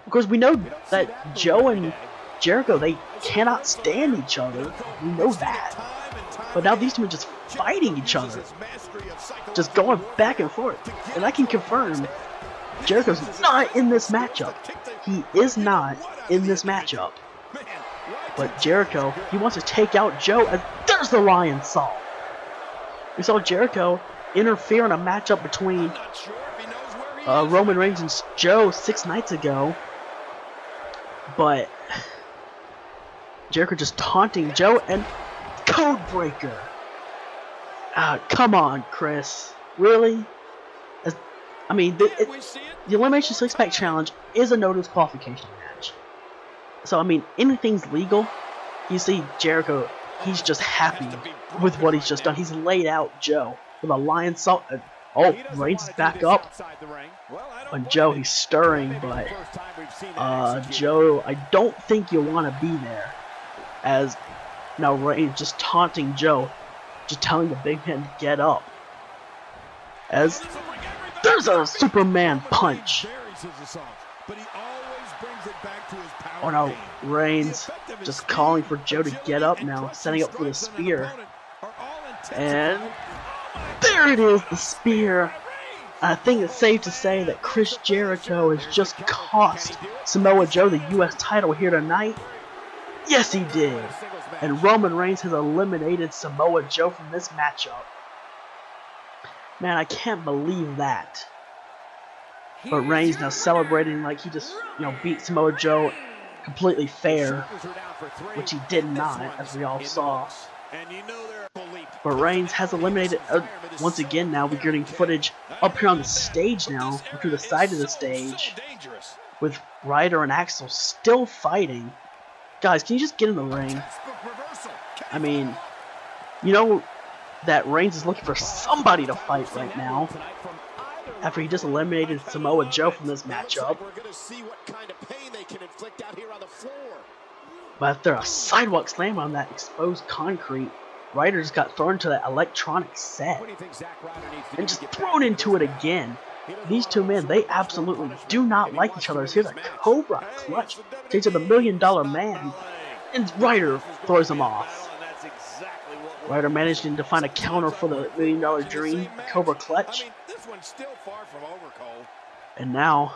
Of course, we know that Joe and Jericho, they cannot stand each other. We know that. But now these two are just fighting each other. Just going back and forth. And I can confirm, Jericho's not in this matchup. He is not in this matchup. But Jericho, he wants to take out Joe, and there's the Lion Salt. We saw Jericho interfere in a matchup between Roman Reigns and Joe 6 nights ago. But Jericho just taunting Joe, and Code Breaker. Come on, Chris. Really? I mean, the Elimination 6-Pack Challenge is a no disqualification match. So, I mean, anything's legal. You see Jericho, he's just happy with what he's just done. He's laid out Joe with a Lion Salt. Oh, Reigns is back up. On Joe, he's stirring, but Joe, I don't think you want to be there. As now Reigns just taunting Joe, just telling the big man to get up. As there's a Superman punch. Oh no, Reigns just calling for Joe to get up now, setting up for the spear. And there it is, the spear. I think it's safe to say that Chris Jericho has just cost Samoa Joe the U.S. title here tonight. Yes, he did. And Roman Reigns has eliminated Samoa Joe from this matchup. Man, I can't believe that. But Reigns now celebrating like he just, beat Samoa Joe completely fair, which he did not, as we all saw. But Reigns has eliminated, once again now, we're getting footage up here on the stage now, up to the side of the stage, with Ryder and Axel still fighting Guys, can you just get in the ring? I mean, you know that Reigns is looking for somebody to fight right now. After he just eliminated Samoa Joe from this matchup. But after a sidewalk slam on that exposed concrete, Ryder just got thrown into that electronic set. And just thrown into it again. These two men, they absolutely do not like each other. Here's a Cobra clutch. Takes to the $1 Million Man. And Ryder throws him off. Ryder managing to find a counter for the $1 Million Dream. Cobra clutch. And now,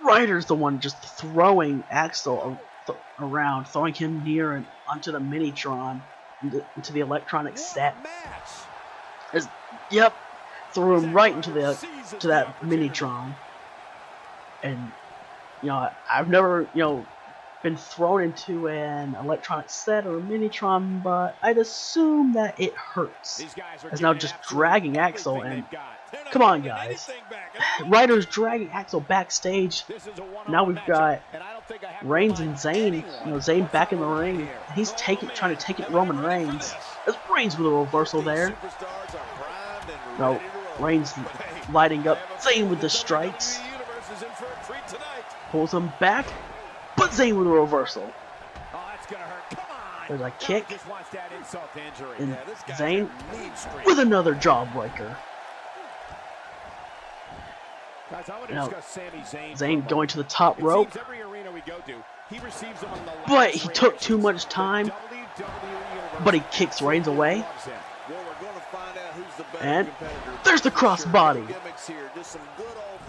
Ryder's the one just throwing Axel around, throwing him near and onto the Minitron, into the electronic set. Yep, threw him right into that Minitron. And you know, I've never been thrown into an electronic set or a Minitron, but I'd assume that it hurts. As now just dragging Axel, and come on, guys. Ryder's dragging Axel backstage. Now we've got Reigns and Zayn. Zayn back in the ring. He's trying to take it Roman Reigns. There's Reigns with a reversal there. No, Reigns lighting up Zayn with the strikes. Pulls him back. But Zayn with a reversal. There's a kick. And Zayn with another jawbreaker. Now, Zayn going to the top rope. But he took too much time. But he kicks Reigns away. And there's the crossbody.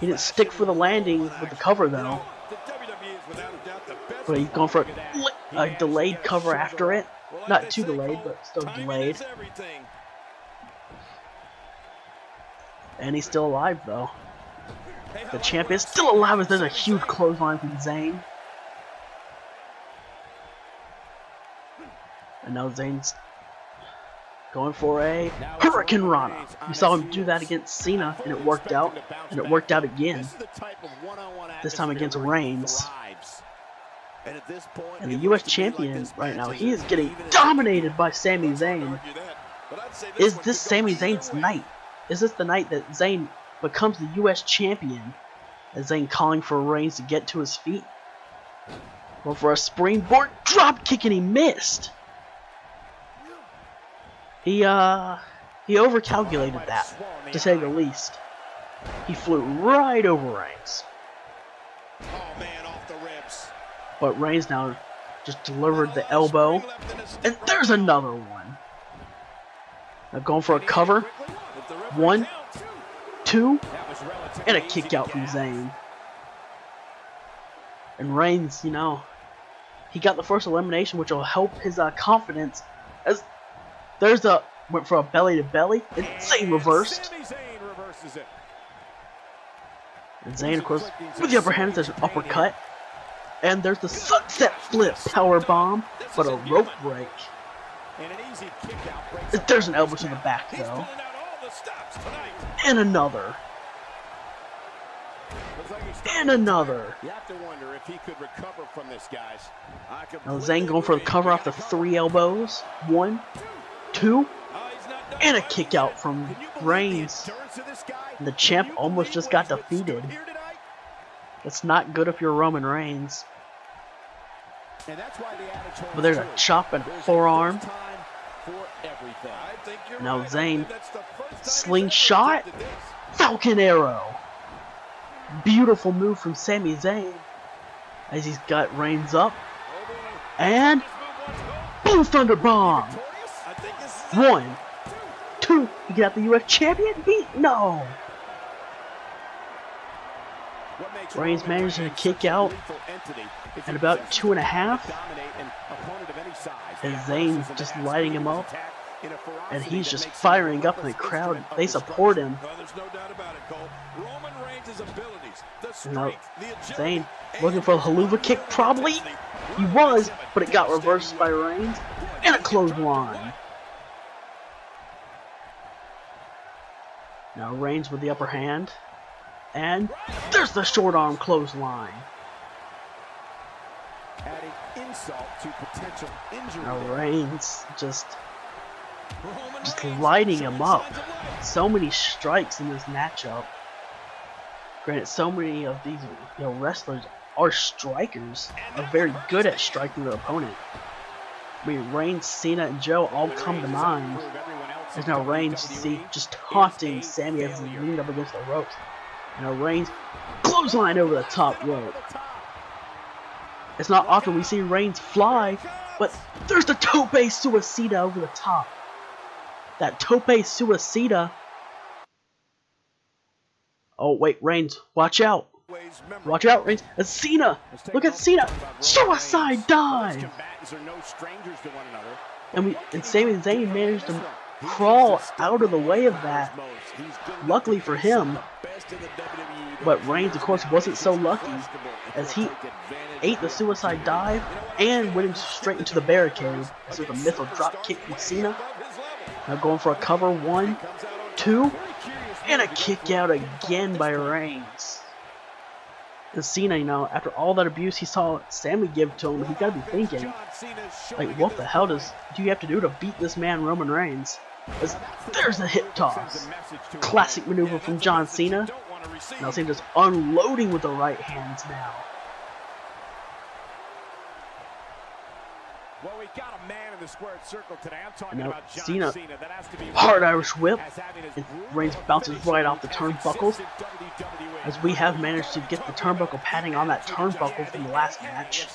He didn't stick for the landing with the cover though. But he's going for a delayed cover after it. Not too delayed, but still delayed. And he's still alive though. The champ is still alive as there's a huge clothesline from Zayn. And now Zayn's going for a Hurricane Rana. You saw him do that against Cena, and it worked out. And it worked out again. This time against Reigns. And the U.S. champion right now, he is getting dominated by Sami Zayn. Is this Sami Zayn's night? Is this the night that Zayn becomes the U.S. champion? As Zayn calling for Reigns to get to his feet. Going for a springboard drop kick, and he missed. He overcalculated that, to say the least. He flew right over Reigns. But Reigns now just delivered the elbow. And there's another one. Now going for a cover. 1, 2, and a kick out from Zayn. And Reigns, he got the first elimination, which will help his confidence. As went for a belly to belly, and Zayn reversed. And Zayn, of course, with the upper hand, there's an uppercut. And there's the sunset flip power bomb, but a rope break. There's an elbow to the back though. And another. And another. Now Zayn going for the cover off the 3 elbows. 1, 2, and a kick out from Reigns. And the champ almost just got defeated. That's not good if you're Roman Reigns. But there's a chop and a forearm. Now Zayn, slingshot, Falcon Arrow. Beautiful move from Sami Zayn. As he's got Reigns up. And Blue Thunder Bomb. 1, 2, you got the U.S. champion beat? No. Reigns managing to kick out at about 2.5. And Zayn just lighting him up. And he's just firing up in the crowd. They support him. Now, Zayn looking for a haluva kick, probably. He was, but it got reversed by Reigns. And a clothesline. Now Reigns with the upper hand. And there's the short arm clothesline. adding insult to potential injury. Now Reigns just lighting him up. So many strikes in this matchup. Granted, so many of these wrestlers are strikers, are very good at striking their opponent. I mean, Reigns, Cena, and Joe all come to mind. There's now Reigns, you see, just taunting Sammy as he leaned up against the ropes. Now Reigns, clothesline over the top rope. It's not often we see Reigns fly, but there's the tope suicida over the top. That tope suicida. Oh wait, Reigns, watch out. Watch out, Reigns. And Cena! Look at Cena! Suicide dive! And Sami Zayn managed to crawl out of the way of that. Luckily for him. But Reigns, of course, wasn't so lucky, as he ate the suicide dive and went straight into the barricade. This was a missile drop kick from Cena. Now going for a cover, 1, 2, and a kick out again by Reigns. And Cena, after all that abuse he saw Sammy give to him, he gotta be thinking, like, what the hell do you have to do to beat this man, Roman Reigns? There's a hip toss. Classic maneuver from John Cena. Now Cena just unloading with the right hands now. Well, we got a man in the squared circle today. I'm talking about John Cena. That has to be hard Irish whip. And Reigns bounces right off the turnbuckles. As we have managed to get the turnbuckle padding on that turnbuckle from the last match.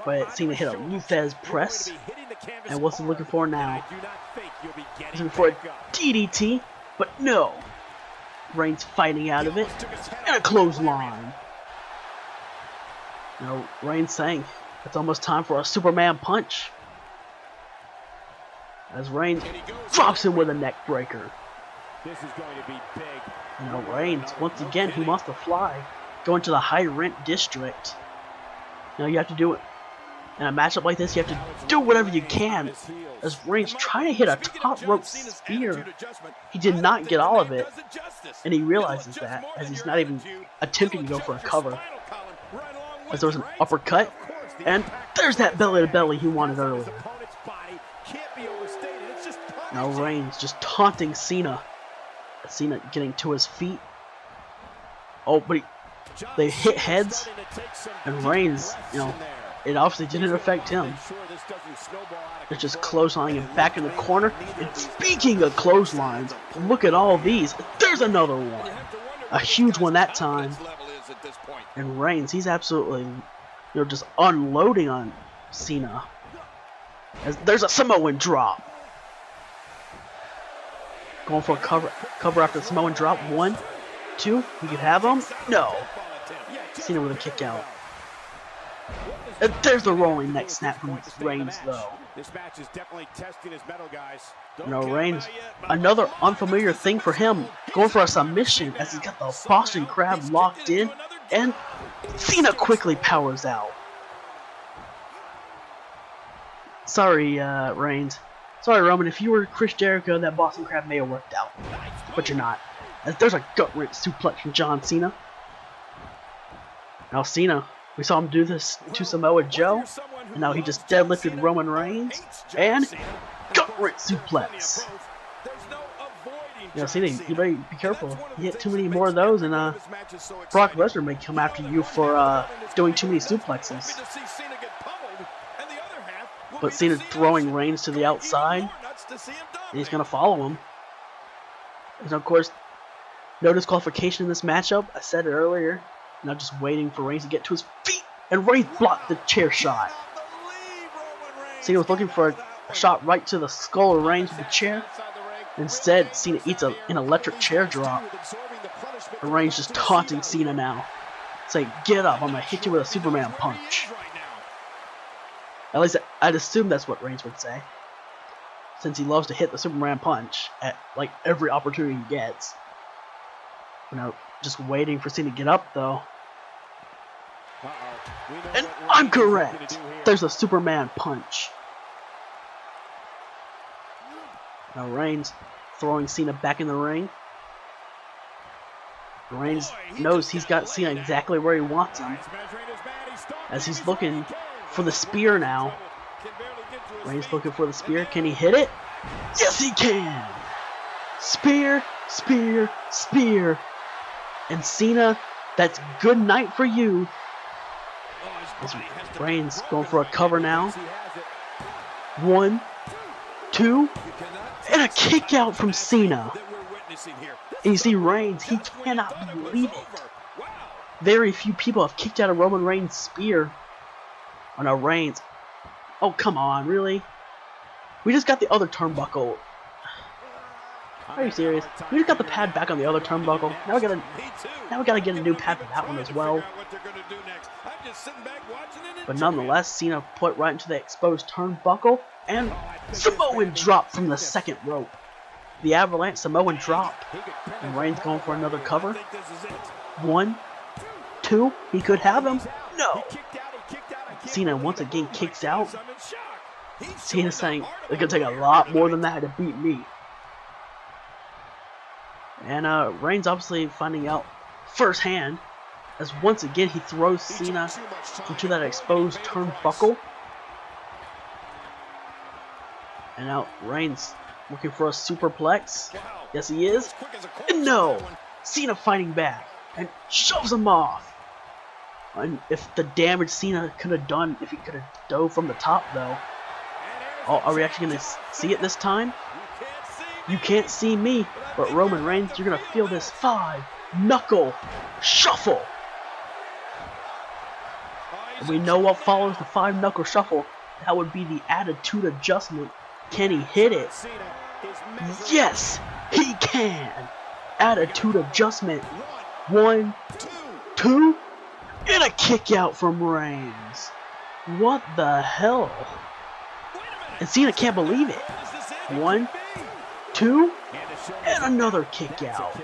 But Cena hit a Luthez press. And what's he looking for now? He's looking for a DDT. But no. Reigns fighting out of it. And a clothesline. Now Reigns saying, it's almost time for a Superman punch. As Reigns drops him with a neck breaker. This is going to be big. Reigns, once again, he wants to fly. Going to the high rent district. You have to do it. In a matchup like this, you have to do whatever you can. As Reigns trying to hit a top rope spear, he did not get all of it. And he realizes that, as he's not even attempting to go for a cover. As there was an uppercut. And there's that belly to belly he wanted earlier. Now Reigns just taunting Cena. Cena getting to his feet. Oh, but they hit heads. And Reigns, it obviously didn't affect him. They're just clotheslining him back in the corner. And speaking of clotheslines, look at all these. There's another one. A huge one that time. And Reigns, he's absolutely... just unloading on Cena. As there's a Samoan drop. Going for a cover after the Samoan drop. 1, 2. You could have him. No. Cena with a kick out. And there's the rolling neck snap from Reigns, though. This match is definitely testing his mettle, guys. Reigns, another unfamiliar thing for him. Going for a submission as he's got the Boston Crab locked in. And Cena quickly powers out. Sorry, Reigns. Sorry, Roman. If you were Chris Jericho, that Boston Crab may have worked out. But you're not. As there's a gut-wrench suplex from John Cena. Now Cena, we saw him do this to Samoa Joe. And now he just deadlifted Roman Reigns. And gut-wrench suplex. Cena, you better be careful. You hit too many more of those, and Brock Lesnar may come after you for doing too many suplexes. But Cena throwing Reigns to the outside, and he's going to follow him. And of course, no disqualification in this matchup. I said it earlier. Now just waiting for Reigns to get to his feet, and Reigns blocked the chair shot. Cena was looking for a shot right to the skull of Reigns with the chair. Instead, Cena eats an electric chair drop. And Reigns just taunting Cena now. Saying, get up, I'm going to hit you with a Superman punch. At least I'd assume that's what Reigns would say. Since he loves to hit the Superman punch at like every opportunity he gets. Just waiting for Cena to get up though. And I'm correct! There's a Superman punch. Now Reigns throwing Cena back in the ring. Reigns knows he's got Cena exactly where he wants him. As he's looking for the spear now. Reigns looking for the spear. Can he hit it? Yes, he can! Spear, spear, spear. And Cena, that's good night for you. As Reigns going for a cover now. 1, 2, and a kick out from Cena. And you see Reigns, he cannot believe it. Very few people have kicked out a Roman Reigns spear. Oh no, Reigns. Oh, come on, really? We just got the other turnbuckle. Are you serious? We just got the pad back on the other turnbuckle. Now we gotta get a new pad for that one as well. But nonetheless, Cena put right into the exposed turnbuckle and Samoan drop from the second rope. The avalanche Samoan drop. And Reigns going for another cover. 1, 2, he could have him. No. Cena once again kicks out. Cena's saying it's gonna take a lot more than that to beat me. And Reigns obviously finding out firsthand, as once again he throws Cena into that exposed turnbuckle. And now Reigns looking for a superplex. Yes, he is. And no! Cena fighting back and shoves him off. And if the damage Cena could have done, if he could have dove from the top though. Oh, are we actually going to see it this time? You can't see me, but Roman Reigns, you're going to feel this 5-knuckle shuffle. And we know what follows the 5-knuckle shuffle. That would be the attitude adjustment. Can he hit it? Yes, he can. Attitude adjustment. 1, 2, and a kick out from Reigns. What the hell? And Cena can't believe it. 1, 2, and another kick out.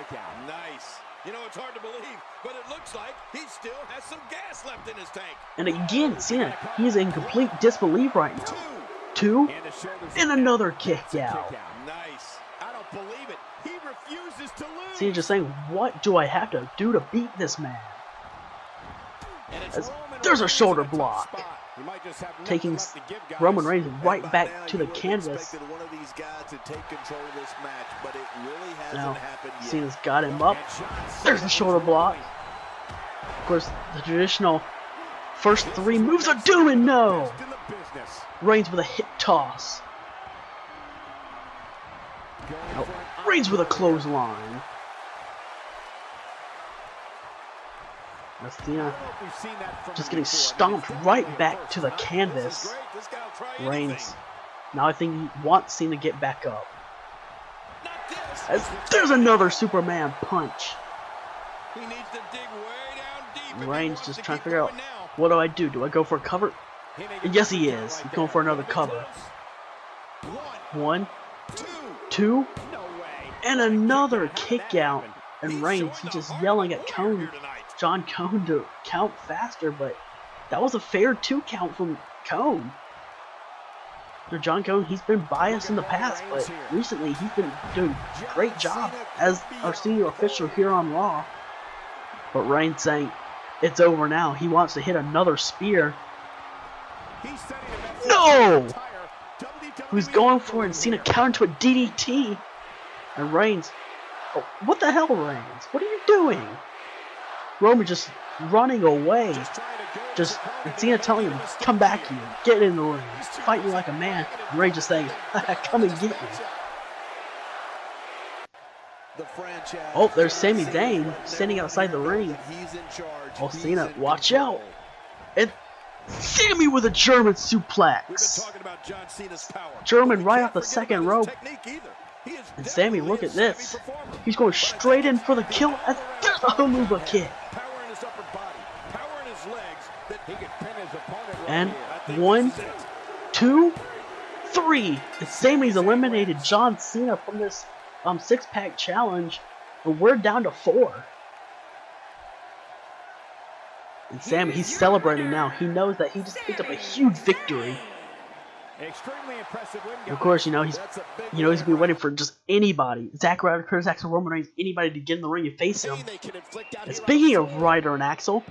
Nice. You know, it's hard to believe, but it looks like he still has some gas left in his tank. And again, Cena, he's in complete disbelief right now. 2, and another kick out. Nice. I don't believe it. He refuses to lose. Cena just saying, what do I have to do to beat this man? As there's a shoulder block. Taking Roman Reigns right back to the canvas. Now, Cena's got him up. There's the shoulder block. Of course, the traditional first 3 moves are doing no. Reigns with a hip toss. Oh, Reigns with a clothesline. Cena just getting stomped right back to the canvas. Reigns. Now I think he wants Cena to get back up. As there's another Superman punch. Reigns just trying to figure out, what do I do? Do I go for a cover? Yes, he is. He's going for another cover. 1, 2, and another kick out. And Reigns, he's just yelling at John Cone to count faster, but that was a fair 2 count from Cone. John Cone, he's been biased in the past, but recently he's been doing a great job as our senior official here on Raw. But Reigns saying, it's over now. He wants to hit another spear. No! Who's going for it? And Cena counter to a DDT. And Reigns, oh, what the hell, Reigns? What are you doing? Roman just running away. And Cena telling him, come back here, get in the ring, fight me like a man. And Reigns just saying, come and get me. Oh, there's Sami Zayn standing outside the ring. Oh, Cena, watch out. And Sami with a German suplex. German right off the second rope. And Sami, look at this. He's going straight in for the kill. And there's a Haluva kick. And 1, 2, 3. And Sami's eliminated John Cena from this 6-pack challenge. And we're down to 4. And Sami, he's celebrating now. He knows that he just picked up a huge victory. Extremely impressive win. Of course, he's been waiting for just anybody. Zack Ryder, Curtis Axel, Roman Reigns, anybody to get in the ring and face him. And speaking of Ryder and Axel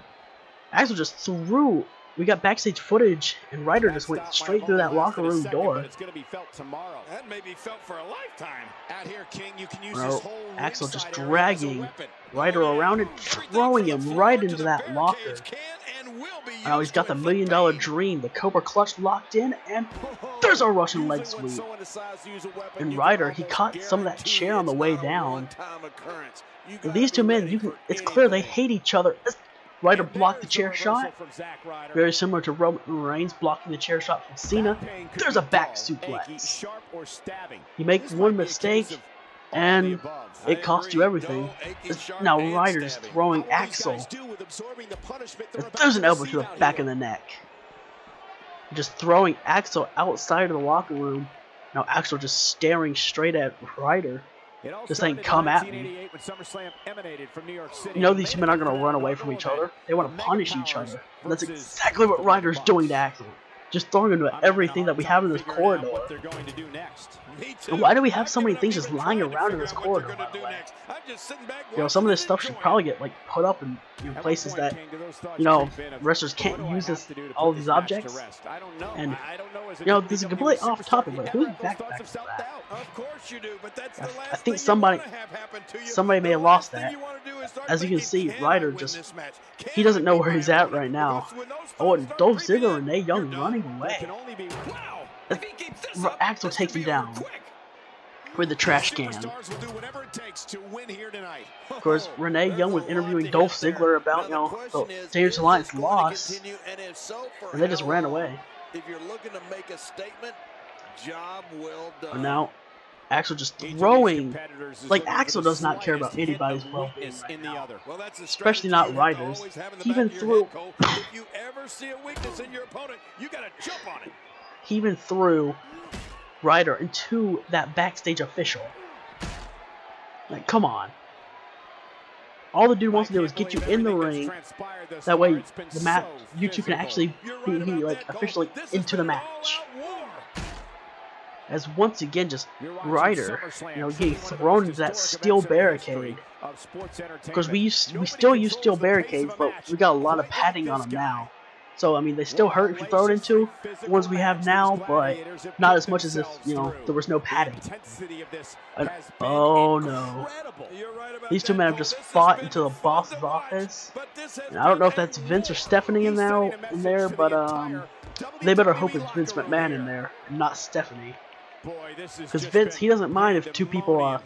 just threw we got backstage footage, and Ryder just went straight through that locker room door. It's going to be felt tomorrow. That may be felt for a lifetime. Out here, King, you can use Bro, this whole Axel just ringside area dragging Ryder around and throwing him right into that locker. Now he's got the $1 million dream, the Cobra Clutch locked in, and there's a Russian leg sweep. And Ryder, he caught some of that chair on the way down. And these two men, it's clear they hate each other. Ryder blocked the chair shot, very similar to Roman Reigns blocking the chair shot from Cena. There's a back suplex. You make one mistake, and it costs you everything. Now Ryder's throwing Axel. There's an elbow to the back of the neck. Just throwing Axel outside of the locker room. Now Axel just staring straight at Ryder. Just saying, come at me. You know these two men aren't going to run away from each other. They want to punish each other. And that's exactly what Ryder's doing to Axel. Just throwing into everything that we have in this corridor. And why do we have so many things just lying around in this corridor, by the way? You know, some of this stuff should probably get, like, put up in places that, you know, wrestlers can't use all of these objects. And, you know, this is completely off topic, but who's back for that? I think somebody may have lost that. As you can see, Ryder just, he doesn't know where he's at right now. Oh, and Dolph Ziggler and Renee Young running away. Axel takes him down with the trash can. Of course, Renee Young was interviewing Dolph Ziggler about, you know, the Dangerous Alliance loss, and they just ran away. And now, Axel just throwing, like Axel does not care about anybody's well-being right now, especially not Ryder's. He even threw, Ryder into that backstage official. Like, come on. All the dude wants to do is get you in the ring. That way, the match, you two can actually be like officially into the match. As once again, just Ryder, you know, getting thrown into that steel barricade. Because we still use steel barricades, but we got a lot of padding on them now. So I mean, they still hurt if you throw it into the ones we have now, but not as much as if, you know, there was no padding. And, oh no! These two men have just fought into the boss's office. And I don't know if that's Vince or Stephanie in there, but they better hope it's Vince McMahon in there, and not Stephanie. Because Vince, he doesn't mind if two people are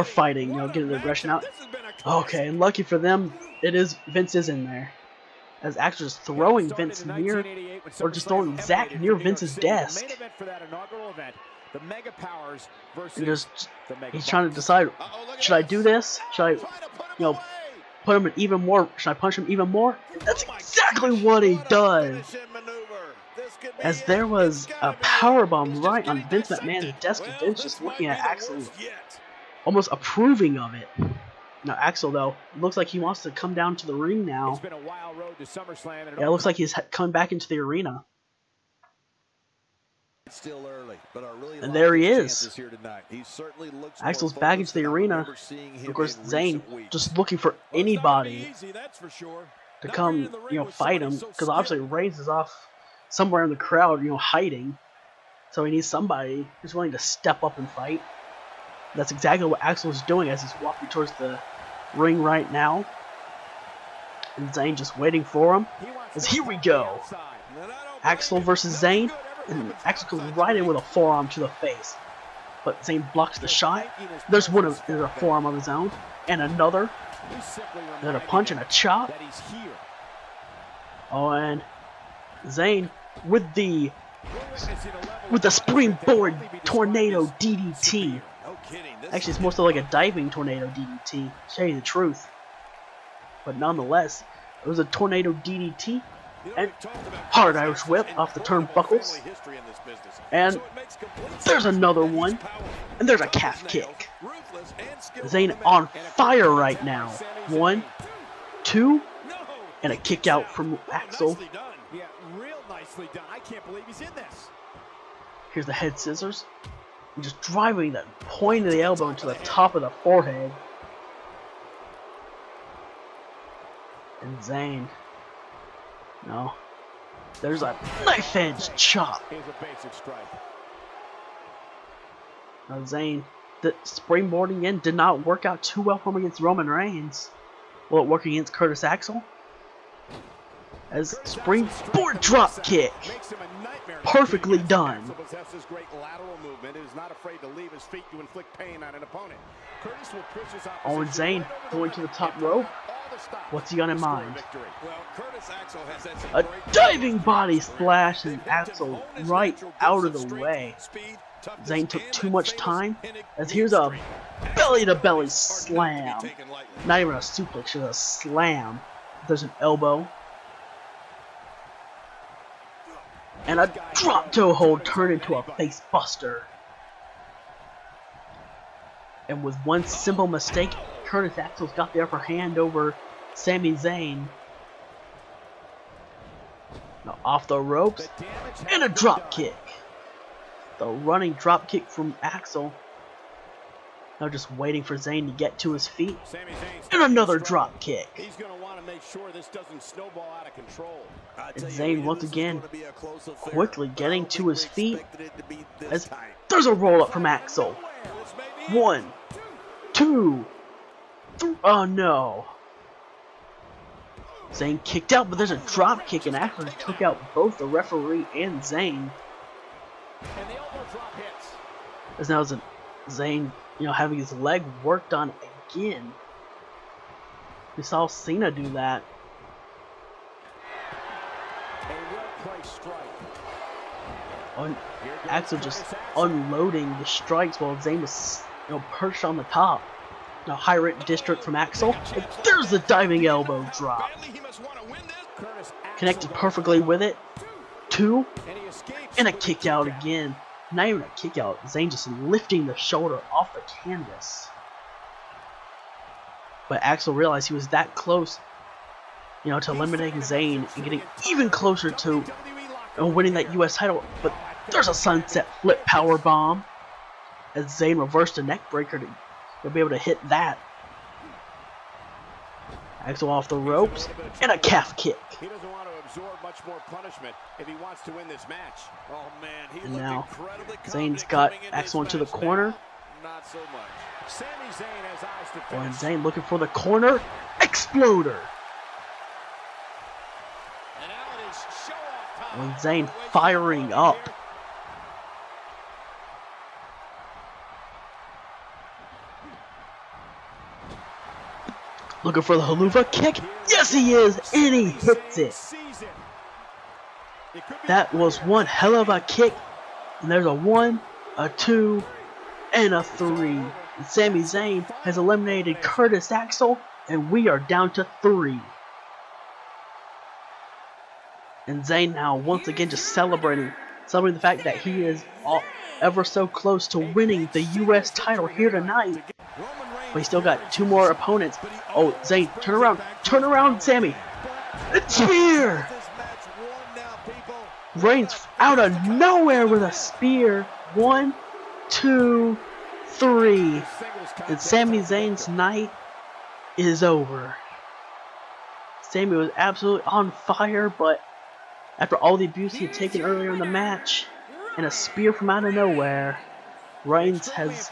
fighting, you know, getting their aggression out. Okay, and lucky for them, Vince is in there. As Axel is throwing Vince near, or just throwing Zack near Vince's desk. And he's trying to decide, should I do this? Should I, you know, put him in even more? Should I punch him even more? And that's exactly what he does. As there was a powerbomb right on Vince McMahon's desk, and Vince just looking at Axel, almost approving of it. Now Axel, though, looks like he wants to come down to the ring now. It's been a wild road to Summerslam, and it looks like he's coming back into the arena. Still early, but I really and there he is. Here he certainly looks Axel's back into the arena. Of course, Zayn just looking for anybody to come, you know, fight him, because obviously Reigns is off somewhere in the crowd, you know, hiding. So he needs somebody who's willing to step up and fight. That's exactly what Axel is doing as he's walking towards the ring right now. And Zayn just waiting for him. As here we go. Axel versus Zayn. And Axel comes right in with a forearm to the face. But Zayn blocks the shot. There's a forearm of his own. And another. Then a punch and a chop. Oh, and Zayn with the springboard tornado DDT. Actually, it's mostly like a diving tornado DDT, to tell you the truth. But nonetheless, it was a tornado DDT and hard Irish whip off the turnbuckles. And there's another one. And there's a calf kick. Zayn on fire right now. 1, 2, and a kick out from Axel. Here's the head scissors. And just driving that point of the elbow into the top of the forehead. And Zayn. No. There's a knife edge chop. Now Zayn, the springboarding in did not work out too well for him against Roman Reigns. Will it work against Curtis Axel? As springboard drop kick. Perfectly done. Oh, and Zayn going to the top rope. What's he got in mind? A diving body splash and Axel right out of the way. Zayn took too much time, as here's a belly-to-belly slam. Not even a suplex, just a slam. There's an elbow. And a drop toe hold turned into a face buster. And with one simple mistake, Curtis Axel's got the upper hand over Sami Zayn. Now off the ropes, and a drop kick. The running drop kick from Axel. Now just waiting for Zayn to get to his feet. And another drop kick. He's going to want to make sure this doesn't snowball out of control. And Zayn once again quickly getting to his feet. As there's a roll up from Axel. 1, 2, 3. Oh no. Zayn kicked out, but there's a drop kick, and Axel took out both the referee and Zayn. As now Zayn, having his leg worked on again. We saw Cena do that. Axel just unloading the strikes while Zayn was perched on the top. Now high rate district from Axel. And there's the diving elbow drop. Connected perfectly with it. 2. And a kick out again. Not even a kick out. Zayn just lifting the shoulder off the canvas. But Axel realized he was that close, to eliminating Zayn and getting even closer to winning that US title. But there's a sunset flip power bomb as Zayn reversed a neck breaker to be able to hit that. Axel off the ropes and a calf kick. He doesn't want to absorb much more punishment if he wants to win this match. Oh man, he and now Zayn's got Axel into the corner. Not so much. Sami Zayn has eyes to and Zayn looking for the corner exploder. And Zayn firing up. Looking for the haluva kick. Yes, he is, and he hits it. That was one hell of a kick. And there's a 1, a 2, and a 3. And Sami Zayn has eliminated Curtis Axel, and we are down to 3. And Zayn now once again just celebrating the fact that he is ever so close to winning the US title here tonight. But he still got 2 more opponents. Oh, Zayn, turn around, Sami. A spear! Reigns out of nowhere with a spear. 1, 2, 3. And Sami Zayn's night is over. Sami was absolutely on fire, but after all the abuse he had taken earlier in the match, and a spear from out of nowhere, Reigns has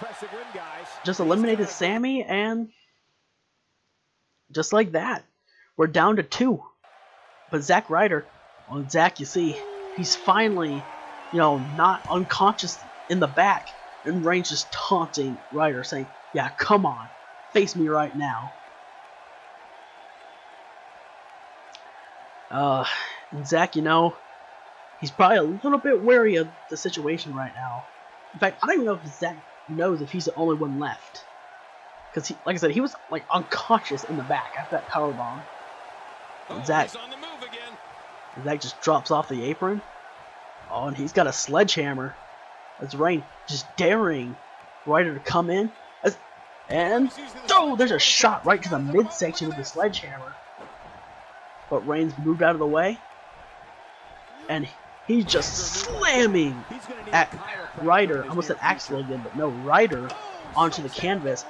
just eliminated Sami, and just like that, we're down to 2. But Zack Ryder, Zack, you see, he's finally, not unconscious in the back, and Reigns just taunting Ryder, saying, "Yeah, come on, face me right now." And Zack, he's probably a little bit wary of the situation right now. In fact, I don't even know if Zack knows if he's the only one left. Because, like I said, he was unconscious in the back after that powerbomb. And Zack just drops off the apron. Oh, and he's got a sledgehammer. As Reigns just daring Ryder to come in. And, there's a shot right to the midsection with the sledgehammer. But Reigns moved out of the way. And he's just slamming at Ryder. I almost said Axel again, but no, Ryder onto the canvas.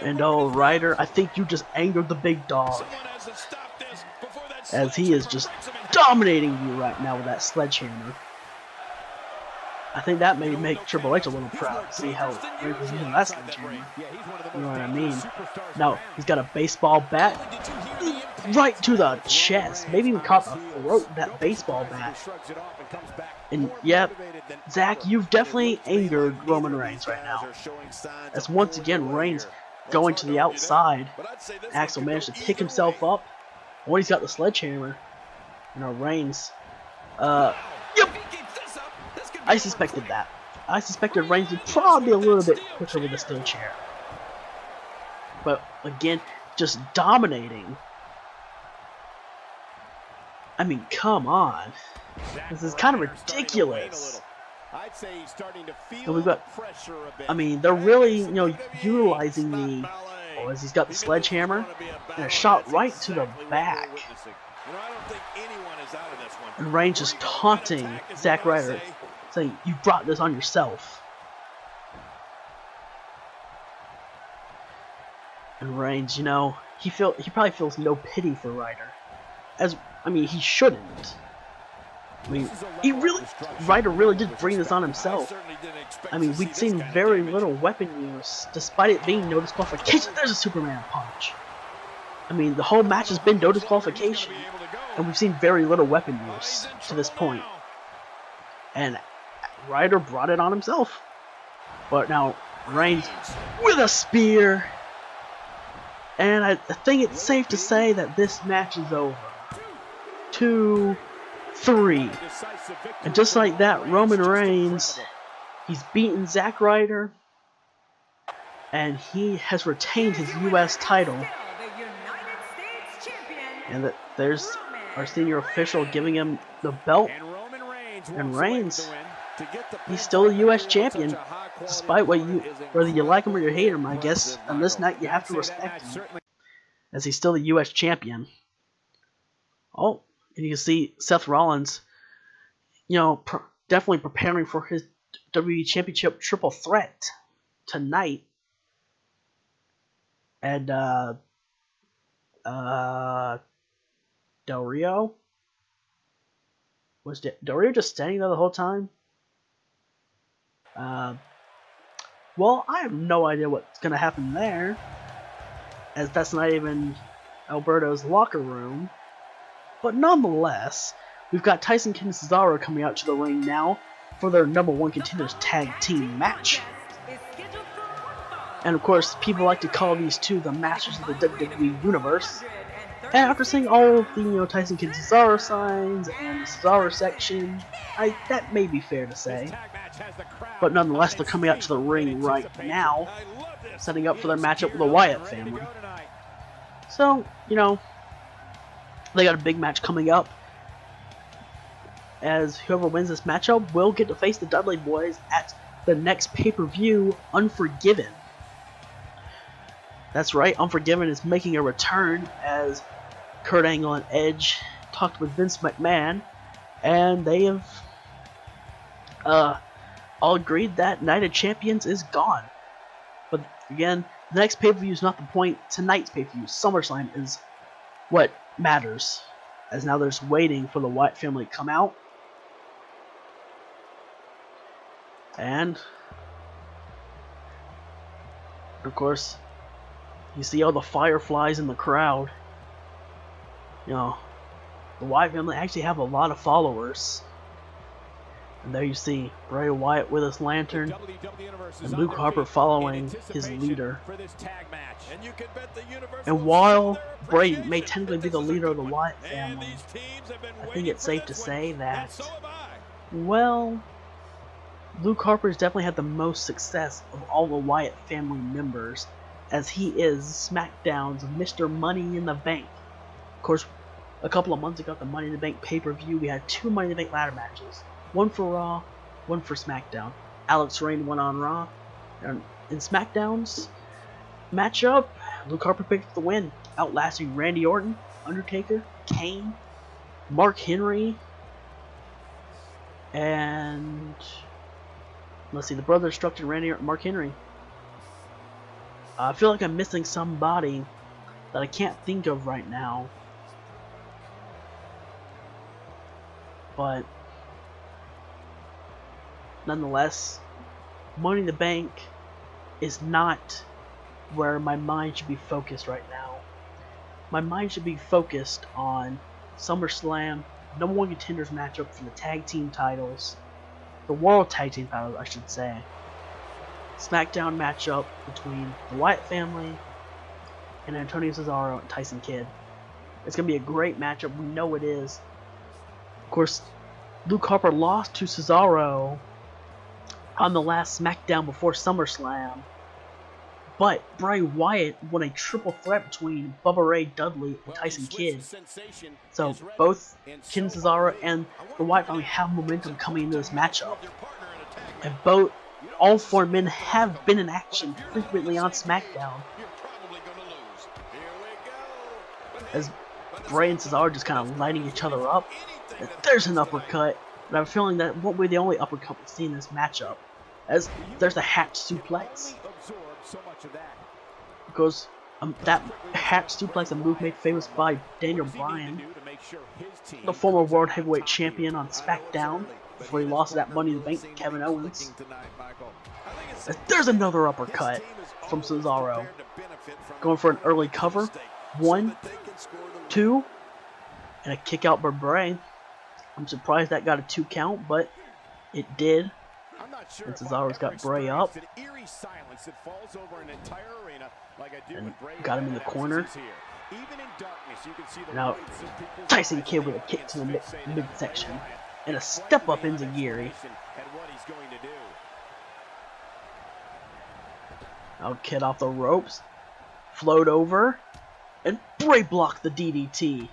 And Ryder, I think you just angered the big dog. As he is just dominating you right now with that sledgehammer. I think that may make Triple H a little proud to see how Reigns was using that sledgehammer. You know what I mean? Now, he's got a baseball bat right to the chest. Maybe even caught the throat with that baseball bat. And, yep, Zach, you've definitely angered Roman Reigns right now. As once again, Reigns going to the outside. Axel managed to pick himself up. When he's got the sledgehammer. You know, Reigns. Yep. I suspected that. I suspected Reigns would probably be a little bit quicker with the steel chair. But again, just dominating. I mean, come on. This is kind of ridiculous. And we've got, I mean, they're really, you know, utilizing the, oh, as he's got the sledgehammer and a shot right to the back. And Reigns just taunting Zack Ryder, saying, "You brought this on yourself." And Reigns, you know, he probably feels no pity for Ryder. I mean, he shouldn't. I mean, Ryder really did bring this on himself. I mean, we'd seen very little weapon use, despite it being no disqualification. There's a Superman punch. I mean, the whole match has been no disqualification, and we've seen very little weapon use to this point. And Ryder brought it on himself. But now, Reigns with a spear. And I think it's safe to say that this match is over. 2, 3. And just like that, Roman Reigns, he's beaten Zack Ryder, and he has retained his U.S. title. And that there's our senior official giving him the belt. And Reigns, he's still the U.S. champion, despite whether you like him or you hate him. I guess on this night you have to respect him, as he's still the U.S. champion. Oh, and you can see Seth Rollins, you know, definitely preparing for his WWE Championship triple threat tonight. And Del Rio? Was Del Rio just standing there the whole time? Well, I have no idea what's going to happen there, as that's not even Alberto's locker room. But nonetheless, we've got Tyson Kidd and Cesaro coming out to the ring now for their #1 Contenders Tag Team match. And of course, people like to call these two the masters of the WWE Universe. And after seeing all of the, you know, Tyson Kidd and Cesaro signs and the Cesaro section, that may be fair to say. But nonetheless, they're coming out to the ring right now, setting up for their matchup with the Wyatt family. So, you know, they got a big match coming up, as whoever wins this matchup will get to face the Dudley Boys at the next pay-per-view, Unforgiven. That's right, Unforgiven is making a return, as Kurt Angle and Edge talked with Vince McMahon, and they have all agreed that Night of Champions is gone. But again, the next pay-per-view is not the point. Tonight's pay-per-view, SummerSlam, is what matters, as now they're just waiting for the Wyatt family to come out. And of course, you see all the fireflies in the crowd. You know, the Wyatt family actually have a lot of followers. And there you see Bray Wyatt with his lantern, and Luke Harper following his leader. And while Bray may technically be the leader of the Wyatt family, I think it's safe to say that, well, Luke Harper has definitely had the most success of all the Wyatt family members, as he is SmackDown's Mr. Money in the Bank. Of course, a couple of months ago at the Money in the Bank pay-per-view, we had 2 Money in the Bank ladder matches. One for Raw, one for SmackDown. Alex Reign won on Raw. And in SmackDown's matchup, Luke Harper picked up the win, outlasting Randy Orton, Undertaker, Kane, Mark Henry, and let's see, the brother instructed Randy Orton, Mark Henry. I feel like I'm missing somebody that I can't think of right now. But nonetheless, Money in the Bank is not where my mind should be focused right now. My mind should be focused on SummerSlam, #1 contenders matchup for the tag team titles, the World Tag Team titles, I should say. SmackDown matchup between the Wyatt family and Antonio Cesaro and Tyson Kidd. It's going to be a great matchup. We know it is. Of course, Luke Harper lost to Cesaro on the last SmackDown before SummerSlam. But Bray Wyatt won a triple threat between Bubba Ray Dudley and Tyson Kidd. So both Kidd and Cesaro and the Wyatt family have momentum coming into this matchup. And all four men have been in action frequently on SmackDown. As Bray and Cesaro just kind of lighting each other up. There's an uppercut. But I have a feeling that won't be the only uppercut we see in this matchup. As there's a hatch suplex. Because that hatch suplex, a move made famous by Daniel Bryan, the former World Heavyweight Champion on SmackDown, before he lost that Money in the Bank to Kevin Owens. There's another uppercut from Cesaro. Going for an early cover. 1, 2, and a kick out by Bray. I'm surprised that got a 2 count, but it did. And Cesaro's got Bray up. And got him in the corner. Now, Tyson Kidd with a kick to the midsection. And a step up into Geary. Now Kidd off the ropes. Float over. And Bray blocked the DDT.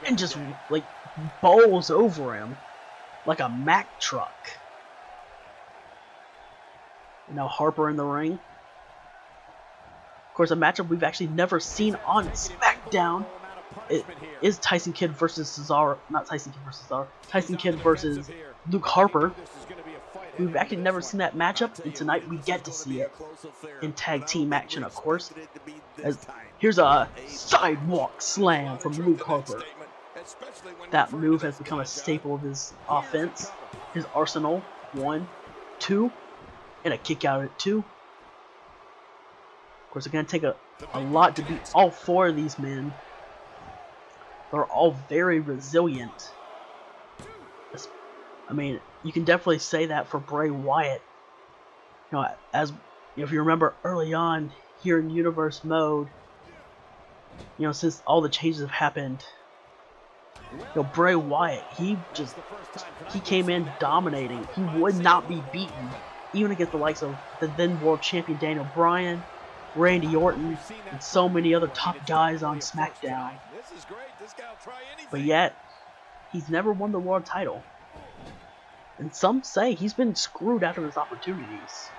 And just, like, bowls over him. Like a Mack truck. And now Harper in the ring. Of course, a matchup we've actually never seen on SmackDown. It is Tyson Kidd versus Cesaro. Not Tyson Kidd versus Cesaro. Tyson Kidd versus Luke Harper. We've actually never seen that matchup, and tonight we get to see it in tag team action, of course. As here's a sidewalk slam from Luke Harper. That move has become a staple of his offense, his arsenal. 1, 2, and a kick out at 2. Of course, it's going to take a lot to beat all 4 of these men. They're all very resilient. I mean, you can definitely say that for Bray Wyatt. You know, as if you remember early on here in Universe Mode, you know, since all the changes have happened, you know, Bray Wyatt, he came in dominating. He would not be beaten, even against the likes of the then world champion Daniel Bryan, Randy Orton, and so many other top guys on SmackDown. But yet, he's never won the world title. And some say he's been screwed out of his opportunities.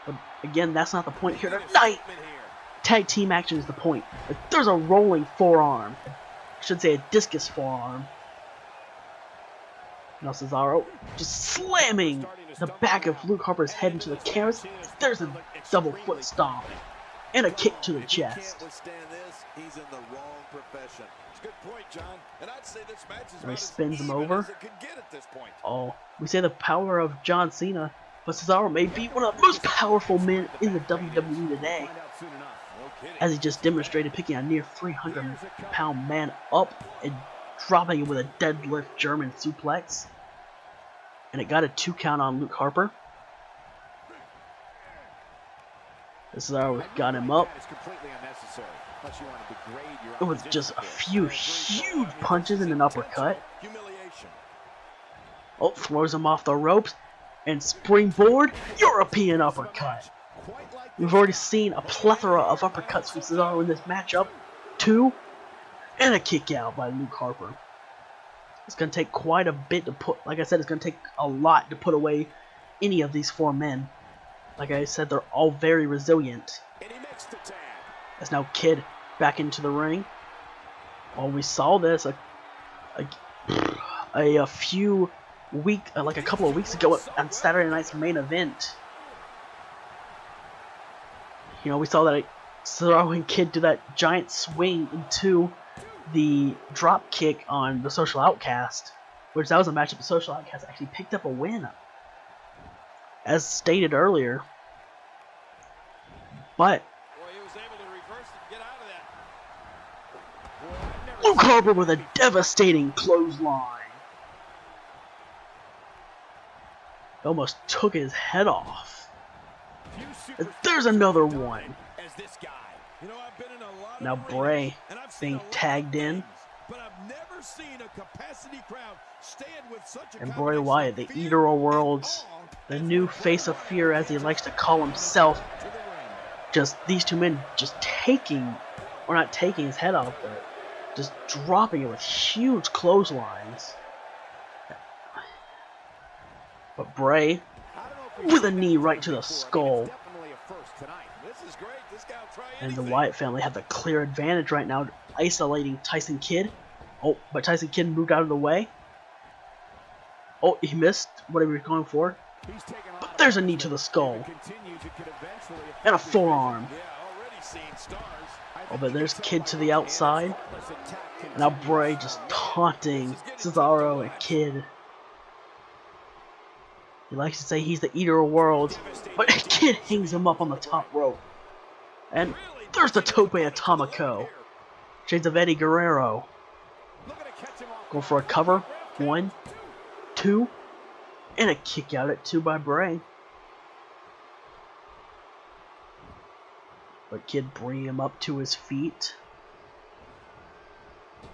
But again, that's not the point here tonight. Tag team action is the point. Like, there's a rolling forearm. I should say a discus forearm. Now Cesaro just slamming the back of Luke Harper's head into the canvas. There's a double foot stomp. And a kick to the chest. He's in the wrong profession. It's a good point, John. And I'd say this match is and he spins him over. At this point. Oh, we say the power of John Cena, but Cesaro may be one of the most powerful men in the WWE today. As he just demonstrated picking a near 300-pound man up and dropping him with a deadlift German suplex. And it got a 2 count on Luke Harper. Cesaro got him up. It was just a few huge punches and an uppercut. Oh, throws him off the ropes. And springboard European uppercut. We've already seen a plethora of uppercuts from Cesaro in this matchup. 2, and a kick out by Luke Harper. It's going to take quite a bit to put, like I said, it's going to take a lot to put away any of these 4 men. Like I said, they're all very resilient. As now Kidd back into the ring. Oh, we saw this a few weeks, like a couple of weeks ago on Saturday night's main event. You know, we saw that Cesaro and Kidd do that giant swing into the drop kick on the Social Outcast, which that was a matchup the Social Outcast actually picked up a win, as stated earlier. But Luke Harper with a devastating clothesline. Almost took his head off. There's another one. Now Bray being tagged in. And Bray Wyatt, the Eater of Worlds, the new face of fear as he likes to call himself. Just these two men just taking, or not taking his head off, but just dropping it with huge clotheslines. But Bray with a knee right to the skull. And the Wyatt family have the clear advantage right now, isolating Tyson Kidd. Oh, but Tyson Kidd moved out of the way. Oh, he missed whatever he was going for. But there's a knee to the skull. And a forearm. Oh, but there's Kidd to the outside. And now Bray just taunting Cesaro and Kidd. He likes to say he's the Eater of Worlds, but Kidd hangs him up on the top rope. And there's the Tope Atomico. Shades of Eddie Guerrero. Going for a cover. 1, 2, and a kick out at 2 by Bray. But Kidd bringing him up to his feet.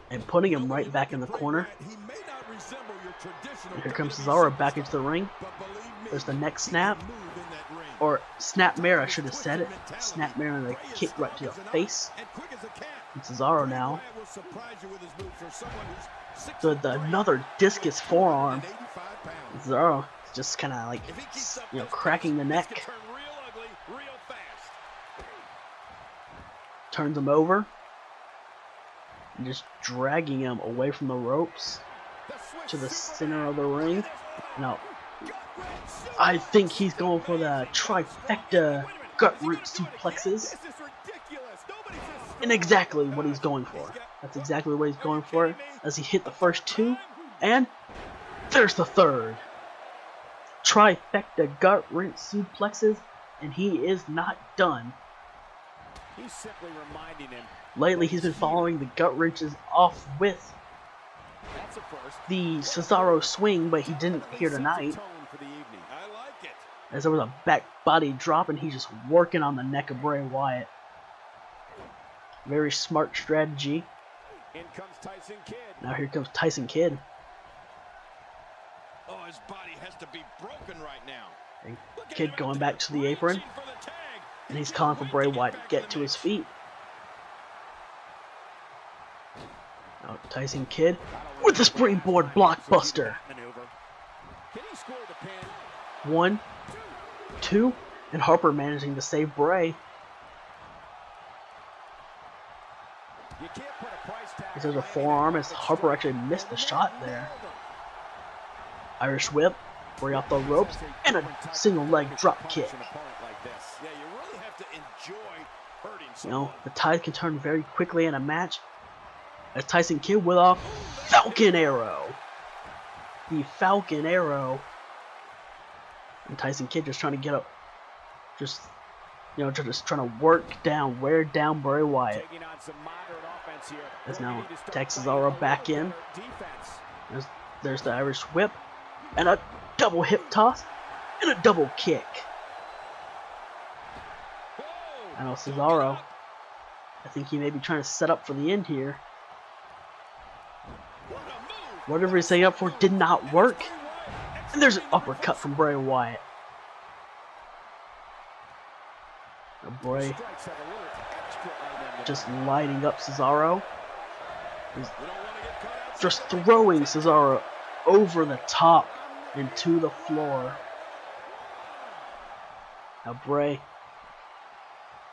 And putting him right back in the corner. And here comes Cesaro back into the ring. There's the neck snap. Or snapmare, I should have said it. Snapmare and a kick right to the face. And Cesaro now. So another discus forearm. Cesaro just kind of like, cracking the neck. Turns him over. And just dragging him away from the ropes to the center of the ring. Now, I think he's going for the trifecta gut-wrench suplexes. And exactly what he's going for. That's exactly what he's going for as he hit the first 2. And there's the third. Trifecta gut-wrench suplexes. And he is not done. He's simply reminding him. Lately, he's been following the gut wrenches off with the Cesaro swing, but he didn't here tonight. As there was a back body drop, and he's just working on the neck of Bray Wyatt. Very smart strategy. Now here comes Tyson Kidd. Oh, his body has to be broken right now. And Kidd going back to the apron. And he's calling for Bray Wyatt to get to his feet. Now Tyson Kidd with the springboard blockbuster. 1, 2, and Harper managing to save Bray. There's a forearm as Harper actually missed the shot there. Irish whip, Bray off the ropes, and a single leg drop kick. The tide can turn very quickly in a match. As Tyson Kidd with a Falcon Arrow. The Falcon Arrow. And Tyson Kidd just trying to get up. Just trying to wear down Bray Wyatt. As now Cesaro back in. There's the Irish whip. And a double hip toss. And a double kick. I know Cesaro. I think he may be trying to set up for the end here. Whatever he's setting up for did not work. And there's an uppercut from Bray Wyatt. Now Bray just lighting up Cesaro. He's just throwing Cesaro over the top and to the floor. Now Bray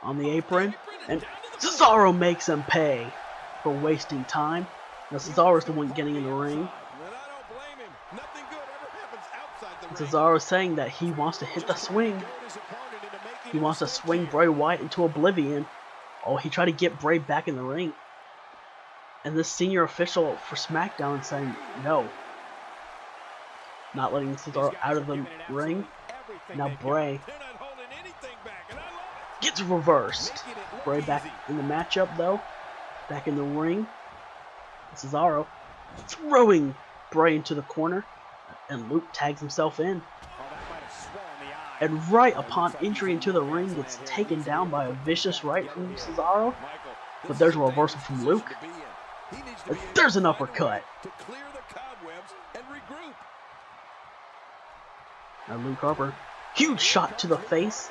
on the apron, and Cesaro makes him pay for wasting time. Now Cesaro's the one getting in the ring. Cesaro's saying that he wants to hit the swing. He wants to swing Bray Wyatt into oblivion. Oh, he tried to get Bray back in the ring. And this senior official for SmackDown saying no. Not letting Cesaro out of the ring. Now Bray gets reversed. Bray back in the matchup though. Back in the ring. Cesaro throwing Bray into the corner. And Luke tags himself in. And right upon entry into the ring, gets taken down by a vicious right from Cesaro. But there's a reversal from Luke. And there's an uppercut. Now Luke Harper, huge shot to the face.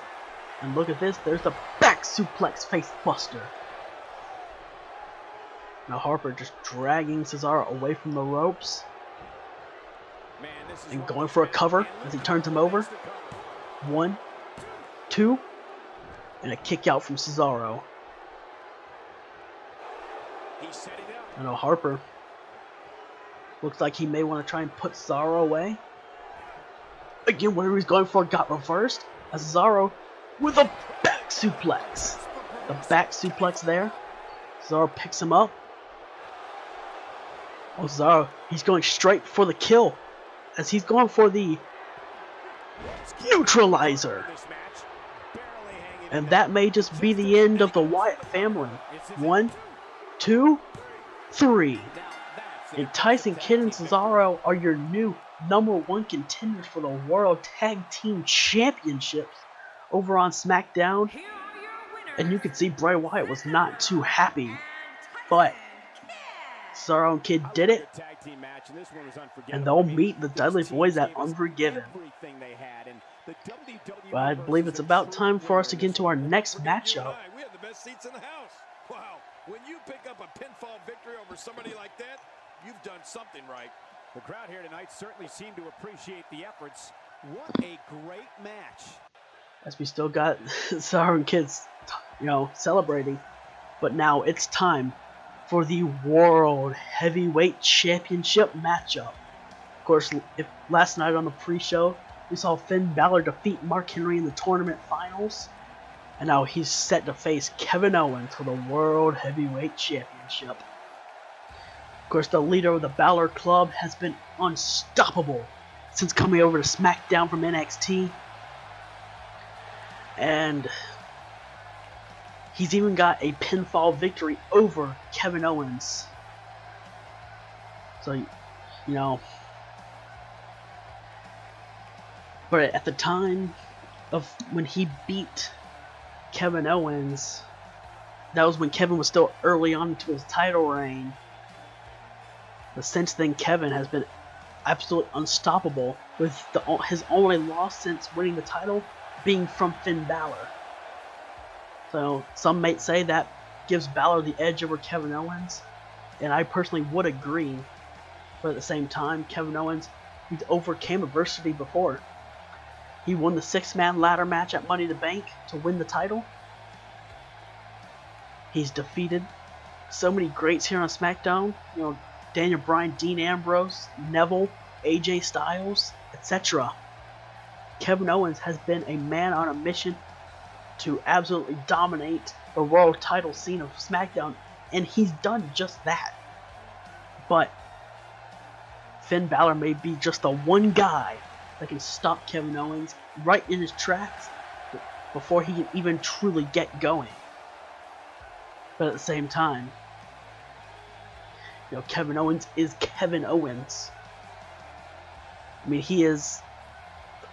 And look at this, there's the back suplex face buster. Now Harper just dragging Cesaro away from the ropes. And going for a cover as he turns him over. 1, 2, and a kick out from Cesaro. I know Harper looks like he may want to try and put Cesaro away. Again, whatever he's going for got reversed. As Cesaro with a back suplex. The back suplex there. Cesaro picks him up. Oh, Cesaro, he's going straight for the kill. As he's going for the neutralizer. And that may just be the end of the Wyatt family. 1, 2, 3. And Tyson Kidd and Cesaro are your new #1 contenders for the World Tag Team Championships over on SmackDown. And you can see Bray Wyatt was not too happy. But Cesaro and Kidd did it. And they'll meet the Dudley Boys at Unforgiven. But I believe it's about time for us to get into our next matchup. We have the best seats in the house. Wow, when you pick up a pinfall victory over somebody like that, you've done something right. The crowd here tonight certainly seemed to appreciate the efforts. What a great match. As we still got Cesaro and Kidd, celebrating. But now it's time for the World Heavyweight Championship matchup. Of course, last night on the pre-show, we saw Finn Balor defeat Mark Henry in the tournament finals. And now he's set to face Kevin Owens for the World Heavyweight Championship. Of course, the leader of the Balor Club has been unstoppable since coming over to SmackDown from NXT. And he's even got a pinfall victory over Kevin Owens. So, but at the time of when he beat Kevin Owens, that was when Kevin was still early on into his title reign. But since then, Kevin has been absolutely unstoppable, with his only loss since winning the title being from Finn Balor. So some might say that gives Balor the edge over Kevin Owens, and I personally would agree. But at the same time, Kevin Owens, he's overcame adversity before. He won the 6-man ladder match at Money in the Bank to win the title. He's defeated so many greats here on SmackDown. Daniel Bryan, Dean Ambrose, Neville, AJ Styles, etc. Kevin Owens has been a man on a mission to absolutely dominate the world title scene of SmackDown, and he's done just that. But Finn Balor may be just the one guy that can stop Kevin Owens right in his tracks before he can even truly get going. But at the same time, Kevin Owens is Kevin Owens. I mean, he is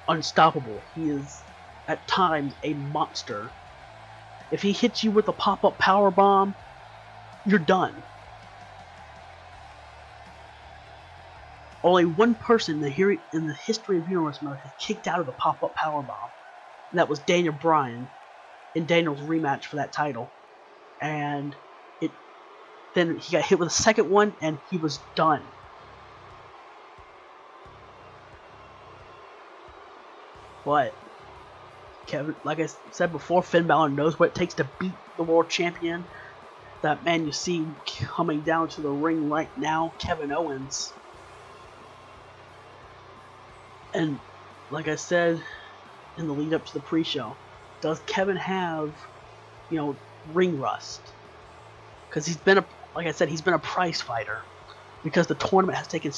unstoppable. He is, at times, a monster. If he hits you with a pop-up powerbomb, you're done. Only one person in the history of Universe Mode has kicked out of a pop-up powerbomb, and that was Daniel Bryan in Daniel's rematch for that title. And then he got hit with a second one, and he was done. But Kevin, like I said before, Finn Balor knows what it takes to beat the world champion. That man you see coming down to the ring right now, Kevin Owens. And like I said in the lead up to the pre-show, does Kevin have, ring rust? Because he's been like I said, he's been a prize fighter because the tournament has taken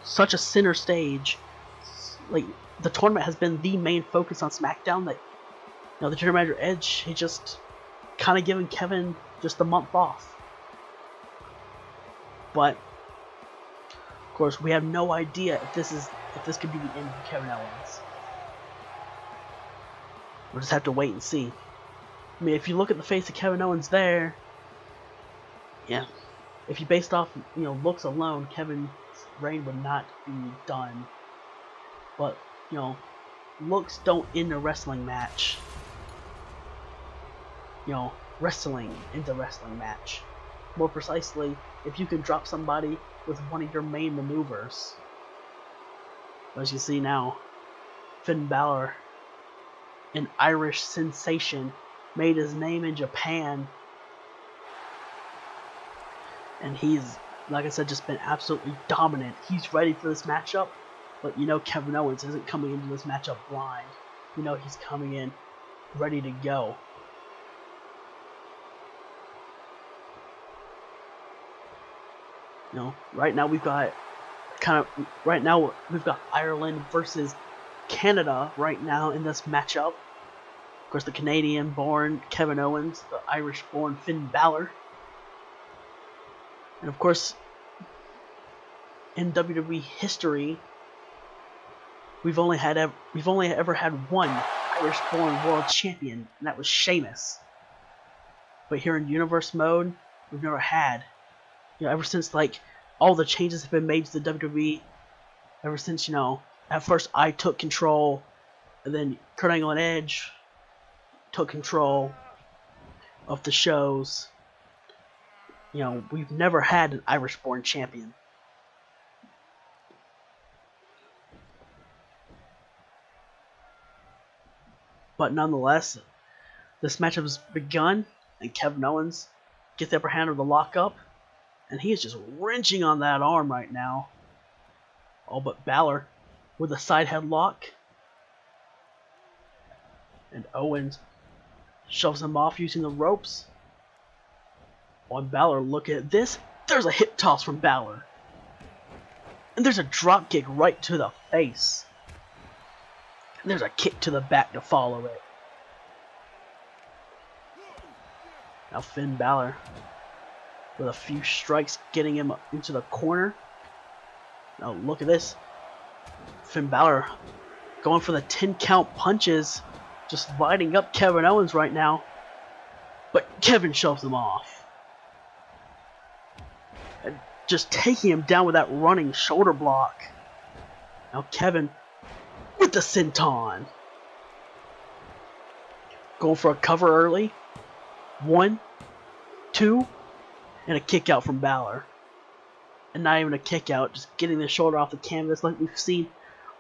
such a center stage. Like, the tournament has been the main focus on SmackDown that, you know, the General Manager Edge, he just kind of given Kevin just a month off. But of course, we have no idea if this could be the end of Kevin Owens. We'll just have to wait and see. I mean, if you look at the face of Kevin Owens there, yeah, if you based off, you know, looks alone, Kevin's reign would not be done. But, you know, looks don't end a wrestling match. You know, wrestling ends a wrestling match. More precisely, if you can drop somebody with one of your main maneuvers. As you see now, Finn Balor, an Irish sensation, made his name in Japan. And he's, like I said, just been absolutely dominant. He's ready for this matchup, but you know Kevin Owens isn't coming into this matchup blind. You know he's coming in ready to go. You know, right now we've got Ireland versus Canada right now in this matchup. Of course, the Canadian-born Kevin Owens, the Irish-born Finn Balor. And of course, in WWE history, we've only ever had one Irish-born world champion, and that was Sheamus. But here in Universe mode, we've never had. You know, ever since like all the changes have been made to the WWE, ever since, you know, at first I took control, and then Kurt Angle and Edge took control of the shows. You know, we've never had an Irish-born champion. But nonetheless, this matchup has begun, and Kevin Owens gets the upper hand of the lockup, and he is just wrenching on that arm right now. All but Balor with a side headlock. And Owens shoves him off using the ropes. On Balor, look at this. There's a hip toss from Balor. And there's a drop kick right to the face. And there's a kick to the back to follow it. Now Finn Balor with a few strikes getting him into the corner. Now look at this. Finn Balor going for the 10 count punches. Just lighting up Kevin Owens right now. But Kevin shoves him off. And just taking him down with that running shoulder block. Now Kevin with the senton. Going for a cover early. 1, 2, and a kick out from Balor. And not even a kick out, just getting the shoulder off the canvas like we've seen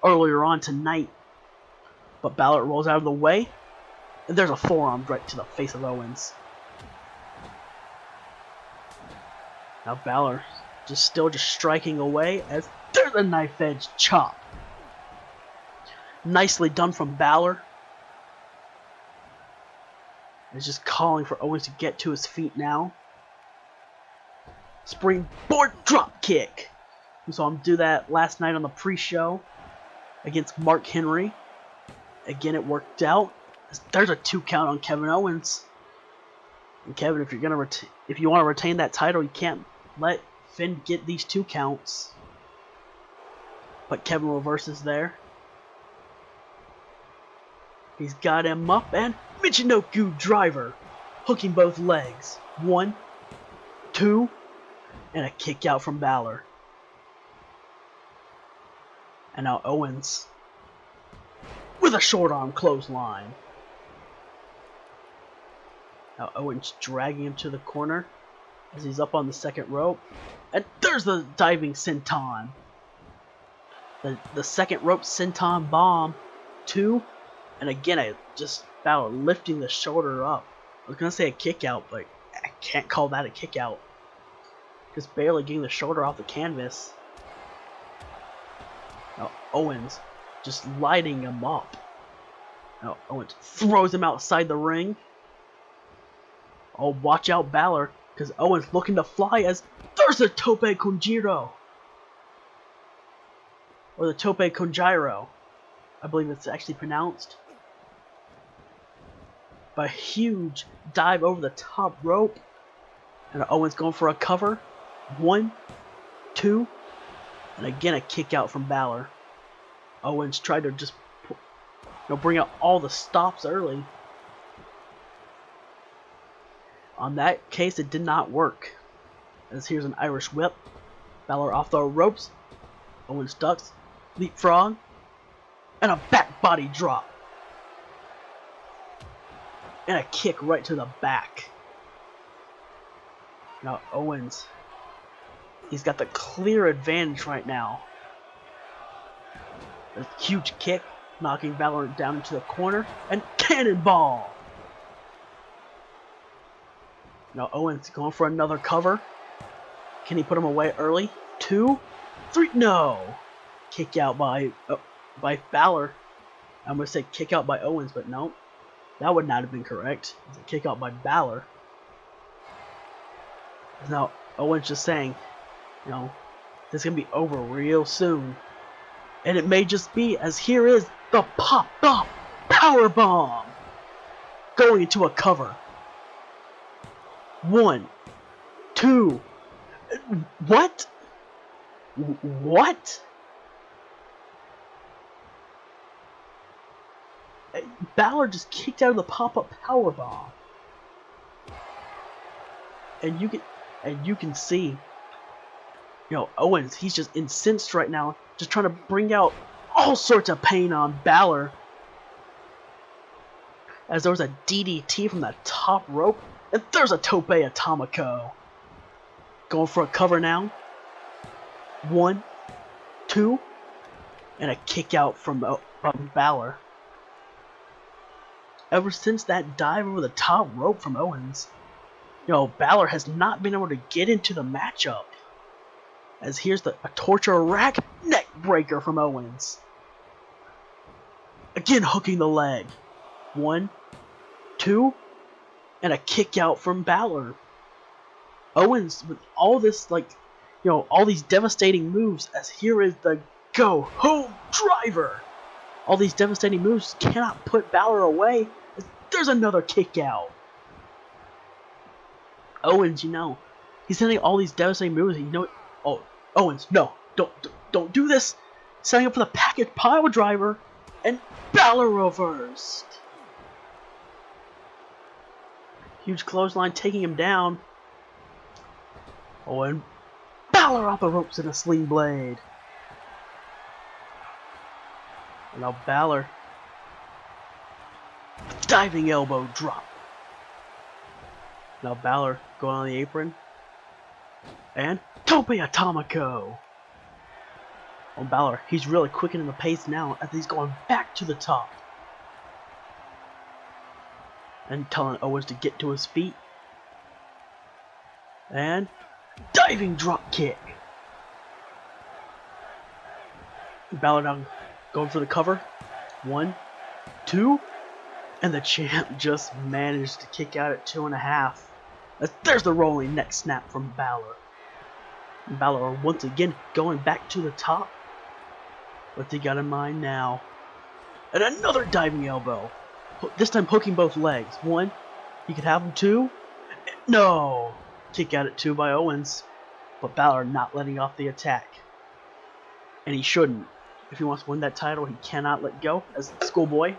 earlier on tonight. But Balor rolls out of the way, and there's a forearm right to the face of Owens. Now Balor still striking away as there's a knife edge chop. Nicely done from Balor. He's just calling for Owens to get to his feet now. Springboard drop kick. We saw him do that last night on the pre-show against Mark Henry. Again, it worked out. There's a 2 count on Kevin Owens. And Kevin, if you want to retain that title, you can't let Finn get these 2 counts. But Kevin reverses there. He's got him up and Michinoku driver, hooking both legs. 1, 2, and a kick out from Balor. And now Owens with a short arm clothesline. Now Owens dragging him to the corner as he's up on the second rope. And there's the diving senton. The second rope senton bomb. 2. And again, Balor lifting the shoulder up. I was going to say a kick out, but I can't call that a kick out. Just barely getting the shoulder off the canvas. Now Owens just lighting him up. Now Owens throws him outside the ring. Oh, watch out, Balor. because Owens looking to fly as there's a Tope Konjiro. Or the Tope Konjiro. I believe it's actually pronounced. But a huge dive over the top rope. And Owens going for a cover. 1, 2, and again a kick out from Balor. Owens tried to just bring out all the stops early. On that case, it did not work. As here's an Irish whip. Balor off the ropes. Owens ducks. Leapfrog. And a back body drop. And a kick right to the back. Now Owens, he's got the clear advantage right now. A huge kick, knocking Balor down into the corner. And cannonball! Now Owens going for another cover. Can he put him away early? 2, 3, no! Kick out by Balor. I'm going to say kick out by Owens, but no. That would not have been correct. It's a kick out by Balor. Now Owens just saying, this is going to be over real soon. And it may just be, as here is the pop-up powerbomb. Going into a cover. 1, 2. What? What? Balor just kicked out of the pop-up powerbomb. And you can see, Owens, he's just incensed right now, just trying to bring out all sorts of pain on Balor. As there was a DDT from the top rope, and there's a Tope Atomico. Going for a cover now. 1, 2, and a kick out from Balor. Ever since that dive over the top rope from Owens, Balor has not been able to get into the matchup. As here's a torture rack neck breaker from Owens. Again hooking the leg. 1, 2, and a kick out from Balor. Owens with all this all these devastating moves, as here is the go home driver. All these devastating moves cannot put Balor away. There's another kick out. Owens, he's sending all these devastating moves. Oh, Owens, no, don't do this. Setting up for the package pile driver, and Balor reversed. Huge clothesline taking him down. Oh, and Balor off the ropes in a sling blade. And now Balor, diving elbow drop. Now Balor going on the apron. And Tope Atomico. Oh, Balor, he's really quickening the pace now as he's going back to the top. And telling Owens to get to his feet. And diving drop kick. Balor now going for the cover. 1, 2. And the champ just managed to kick out at 2.5. There's the rolling neck snap from Balor. Balor once again going back to the top. What's he got in mind now? And another diving elbow. This time hooking both legs. 1. He could have him. 2. No. Kick out at 2 by Owens. But Balor not letting off the attack. And he shouldn't. If he wants to win that title, he cannot let go as Schoolboy.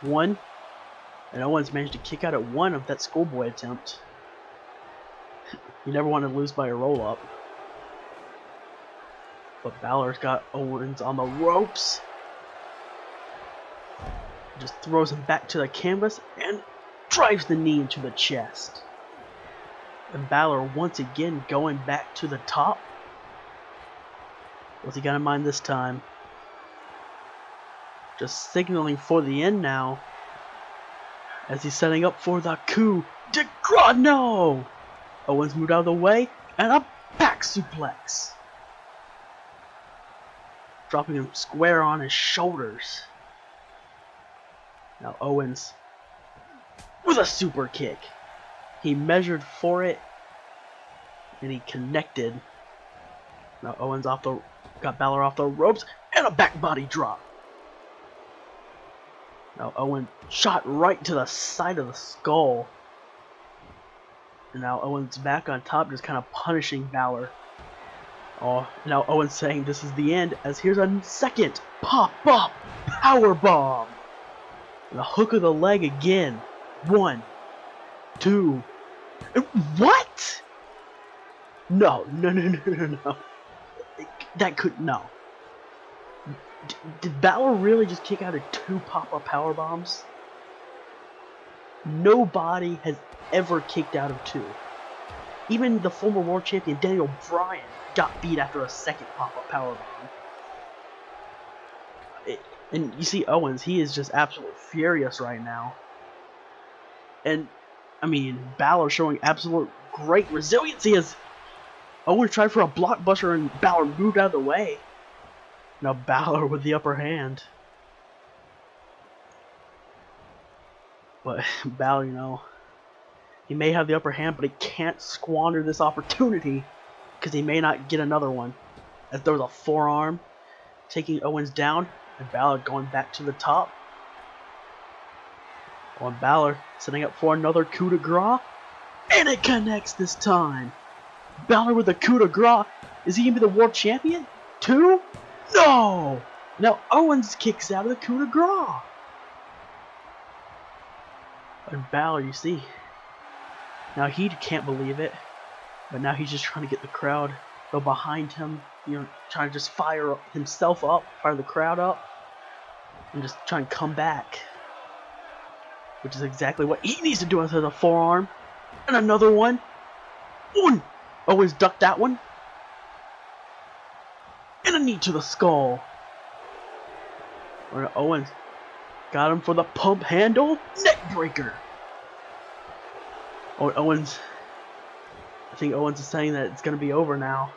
1. And Owens managed to kick out at 1 of that Schoolboy attempt. You never want to lose by a roll-up. But Balor's got Owens on the ropes. Just throws him back to the canvas and drives the knee into the chest. And Balor once again going back to the top. What's he got in mind this time? Just signaling for the end now. As he's setting up for the coup de grace. No! Owens moved out of the way and a back suplex. Dropping him square on his shoulders. Now Owens with a super kick. He measured for it, and he connected. Now Owens got Balor off the ropes, and a back body drop. Now Owens shot right to the side of the skull. And now Owens back on top, just kind of punishing Balor. Oh, now Owens saying this is the end, as here's a second pop-up powerbomb. The hook of the leg again. 1, 2. What? No. That could no. Did Balor really just kick out of 2 pop-up power bombs? Nobody has ever kicked out of 2. Even the former world champion Daniel Bryan got beat after a second pop-up power bomb. And you see Owens, he is just absolutely furious right now. And I mean, Balor showing absolute great resiliency as Owens tried for a blockbuster and Balor moved out of the way. Now Balor with the upper hand. But Balor, you know, he may have the upper hand, but he can't squander this opportunity because he may not get another one. As there was a forearm taking Owens down, and Balor going back to the top. On Balor setting up for another coup de grace, and it connects this time. Balor with the coup de grace. Is he gonna be the world champion? 2? No! Now Owens kicks out of the coup de grace. And Balor, you see, now he can't believe it, but now he's just trying to get the crowd go behind him, you know, trying to just fire himself up, fire the crowd up, and just try and come back. Which is exactly what he needs to do with a forearm. And another one. Owens ducked that one. And a knee to the skull. Where Owens got him for the pump handle. Neck breaker. Oh, Owens. I think Owens is saying that it's going to be over now.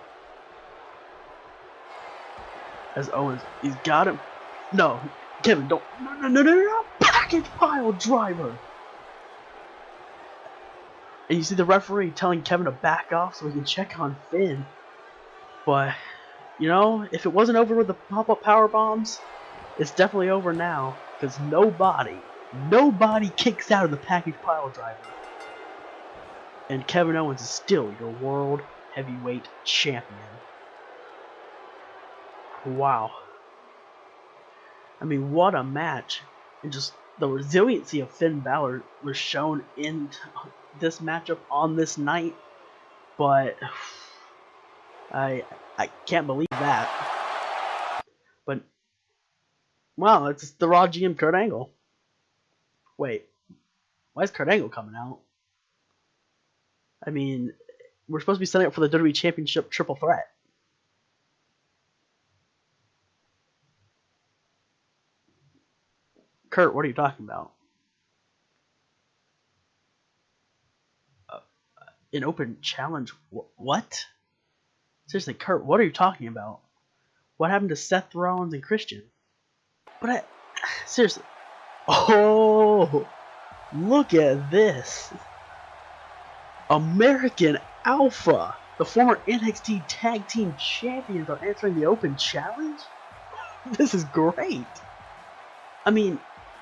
As Owens, he's got him. No, Kevin, don't. No. Package pile driver. And you see the referee telling Kevin to back off so he can check on Finn. But, you know, if it wasn't over with the pop-up power bombs, it's definitely over now. Because nobody kicks out of the package pile driver. And Kevin Owens is still your world heavyweight champion. Wow. I mean, what a match. And just the resiliency of Finn Balor was shown in this matchup on this night. But I can't believe that. But wow, it's the Raw GM Kurt Angle. Wait, why is Kurt Angle coming out? I mean, we're supposed to be setting up for the WWE Championship Triple Threat. Kurt, what are you talking about? An open challenge? What? Seriously, Kurt, what are you talking about? What happened to Seth Rollins and Christian? But seriously. Oh, look at this. American Alpha, the former NXT Tag Team Champions, are answering the open challenge? This is great. I mean,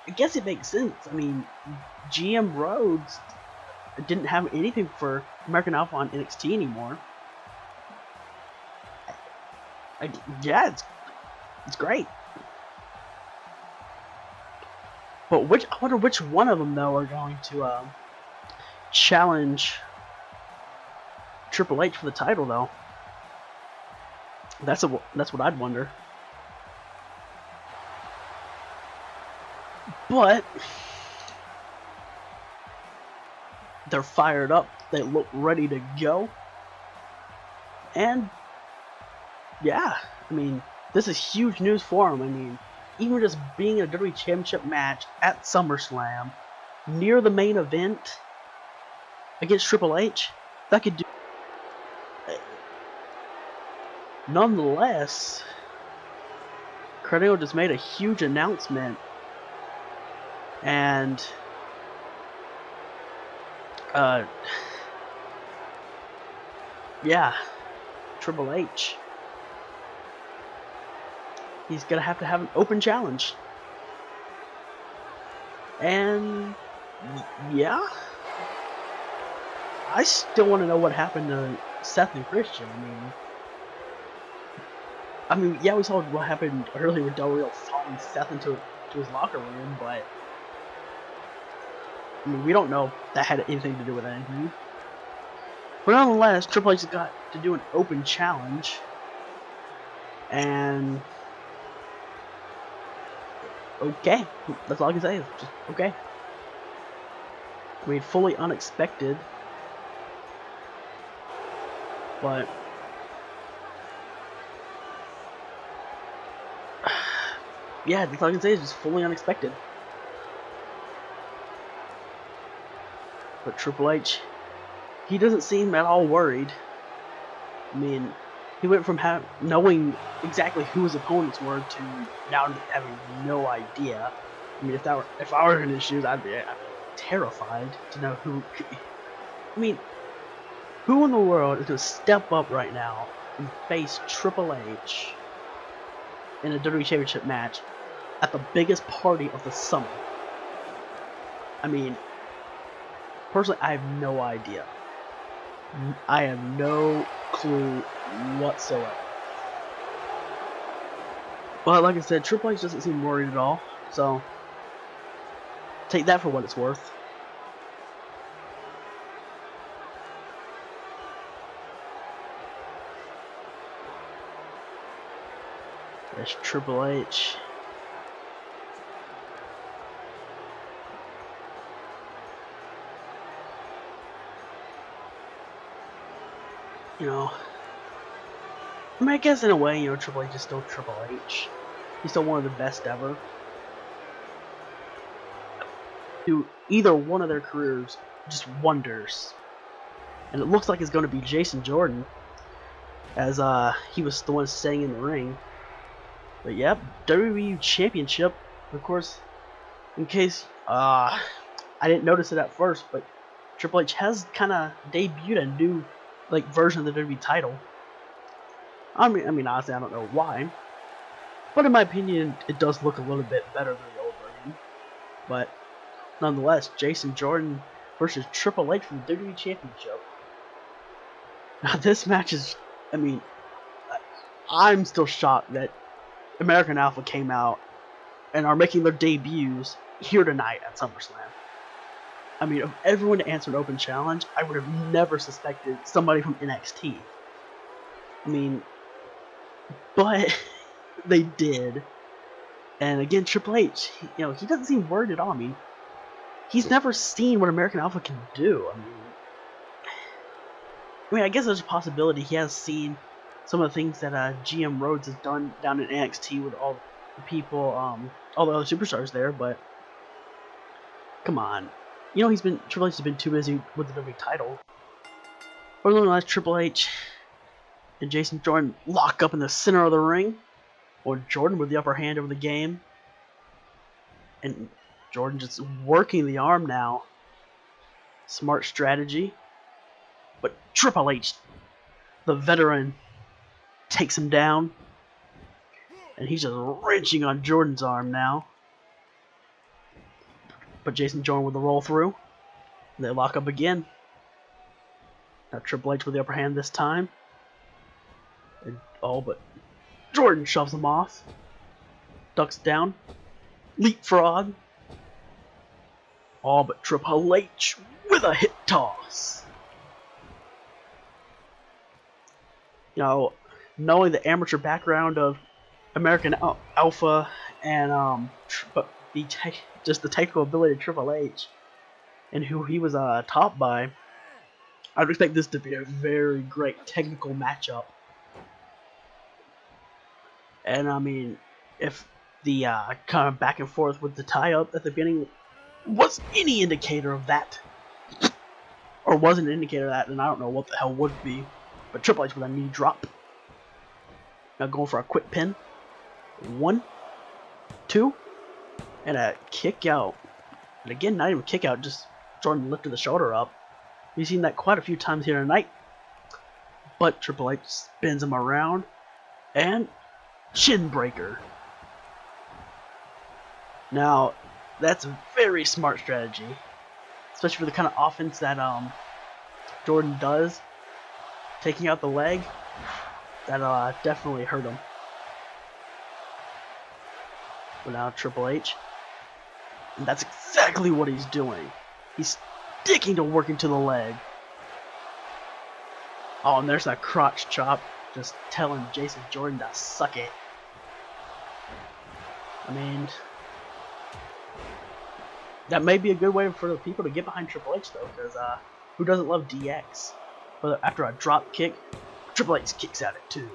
I guess it makes sense. I mean, GM Rhodes didn't have anything for American Alpha on NXT anymore. Yeah, it's great. But I wonder which one of them though are going to challenge Triple H for the title though. That's what I'd wonder. But they're fired up. They look ready to go. And yeah, I mean, this is huge news for them. I mean, even just being a WWE Championship match at SummerSlam near the main event against Triple H, that could do. Nonetheless, Kurt Angle just made a huge announcement, and Yeah, Triple H. He's gonna have to have an open challenge. And yeah, I still want to know what happened to Seth and Christian. I mean, yeah, we saw what happened earlier with Del Rio following Seth into his locker room, but I mean, we don't know if that had anything to do with anything. But nonetheless, Triple H got to do an open challenge, and okay, that's all I can say. Is just okay. I mean, fully unexpected, but yeah, that's all I can say is just fully unexpected. But Triple H, he doesn't seem at all worried. I mean, he went from knowing exactly who his opponents were to now having no idea. I mean, if I were in his shoes, I'd be terrified to know who. I mean, who in the world is going to step up right now and face Triple H in a WWE Championship match at the biggest party of the summer? I mean, personally, I have no idea. I have no clue whatsoever. But like I said, Triple H doesn't seem worried at all, so take that for what it's worth. There's Triple H. You know, I mean, I guess in a way, you know, Triple H is still Triple H. He's still one of the best ever. Do either one of their careers just wonders. And it looks like it's going to be Jason Jordan, as he was the one staying in the ring. But yep, WWE Championship. Of course, in case I didn't notice it at first, but Triple H has kind of debuted a new version of the WWE title. I mean, honestly, I don't know why, but in my opinion, it does look a little bit better than the old version. But nonetheless, Jason Jordan versus Triple H for the WWE Championship. Now, this match is, I mean, I'm still shocked that American Alpha came out and are making their debuts here tonight at SummerSlam. I mean, of everyone to answer an open challenge, I would have never suspected somebody from NXT. I mean, but they did. And again, Triple H, you know, he doesn't seem worried at all. I mean, he's never seen what American Alpha can do. I mean, I guess there's a possibility he has seen some of the things that GM Rhodes has done down in NXT with all the people, all the other superstars there. But come on, you know, Triple H has been too busy with the WWE title. But nonetheless, Triple H and Jason Jordan lock up in the center of the ring, or Jordan with the upper hand over the game, and Jordan just working the arm now. Smart strategy. But Triple H, the veteran, takes him down, and he's just wrenching on Jordan's arm now. But Jason Jordan with the roll through. They lock up again. Now Triple H with the upper hand this time. And, but Jordan shoves him off. Ducks down. Leapfrog. But Triple H with a hip toss. You know, knowing the amateur background of American Alpha and just the technical ability of Triple H and who he was topped by, I'd expect this to be a very great technical matchup. And I mean, if the kind of back and forth with the tie-up at the beginning was any indicator of that, or wasn't an indicator of that, then I don't know what the hell would be. But Triple H with a knee drop. Now going for a quick pin. 1, 2, and a kick out. And again, not even kick out, just Jordan lifted the shoulder up. We've seen that quite a few times here tonight. But Triple H spins him around. And chin breaker. Now, that's a very smart strategy. Especially for the kind of offense that Jordan does. Taking out the leg. That'll definitely hurt him. But now Triple H. And that's exactly what he's doing. He's sticking to working to the leg. Oh, and there's that crotch chop. Just telling Jason Jordan to suck it. I mean, that may be a good way for the people to get behind Triple H, though, because who doesn't love DX? But after a drop kick, Triple H kicks at it, too.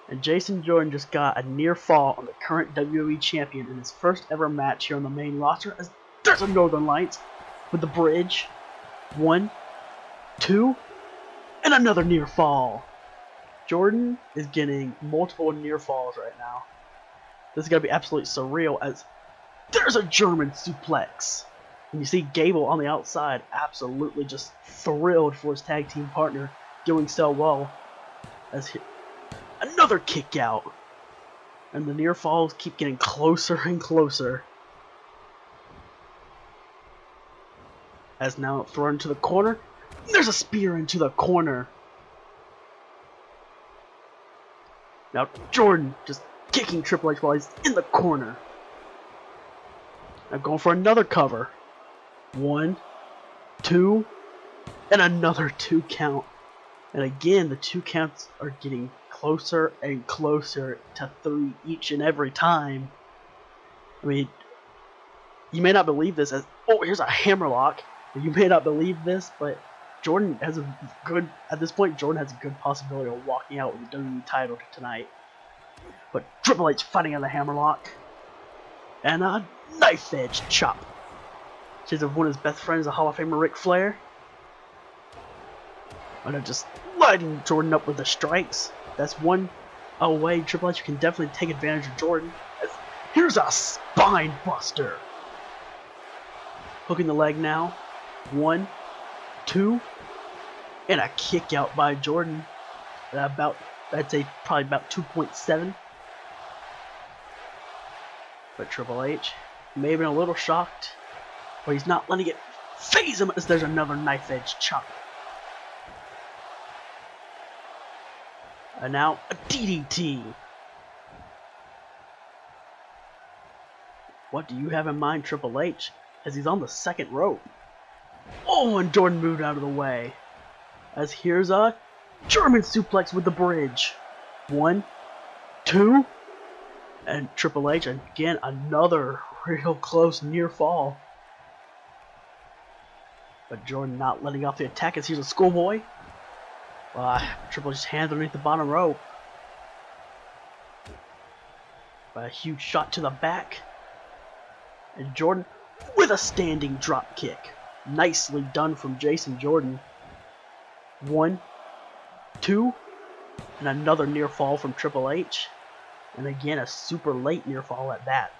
And Jason Jordan just got a near fall on the current WWE champion in his first ever match here on the main roster, as there's a Northern Lights with the bridge. 1, 2, and another near fall. Jordan is getting multiple near falls right now. This is going to be absolutely surreal, as there's a German suplex. And you see Gable on the outside absolutely just thrilled for his tag team partner doing so well. As another kick out. And the near falls keep getting closer and closer. As now thrown into the corner. There's a spear into the corner. Now Jordan just kicking Triple H while he's in the corner. Now going for another cover. 1, 2, and another 2 count. And again, the 2 counts are getting closer and closer to 3 each and every time. I mean, you may not believe this as, oh, here's a hammerlock. You may not believe this, but Jordan has a good, at this point, Jordan has a good possibility of walking out with the WWE title tonight. But Triple H fighting on the hammerlock. And a knife edge chop. She's one of his best friends, the Hall of Famer Ric Flair. And they're just lighting Jordan up with the strikes. That's one away. Triple H can definitely take advantage of Jordan. Here's a spine buster. Hooking the leg now. 1, 2, and a kick out by Jordan. I'd say probably about 2.7. But Triple H may have been a little shocked, but he's not letting it phase him as there's another knife edge chop. And now a DDT. What do you have in mind, Triple H? As he's on the second rope. Oh, and Jordan moved out of the way. As here's a German suplex with the bridge. 1, 2, and Triple H again another real close near fall. But Jordan not letting off the attack as here's a schoolboy. Triple H's hands underneath the bottom rope. A huge shot to the back. And Jordan with a standing drop kick. Nicely done from Jason Jordan. 1, 2, and another near fall from Triple H. And again, a super late near fall at that.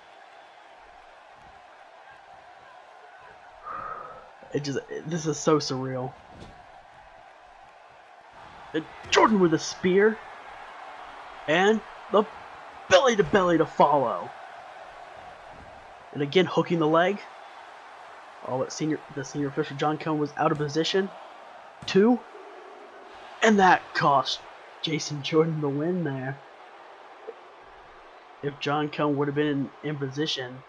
This is so surreal. And Jordan with a spear. And the belly to belly to follow. And again, hooking the leg. Oh, but the senior official John Cone was out of position. 2. And that cost Jason Jordan the win there. If John Cone would have been in position,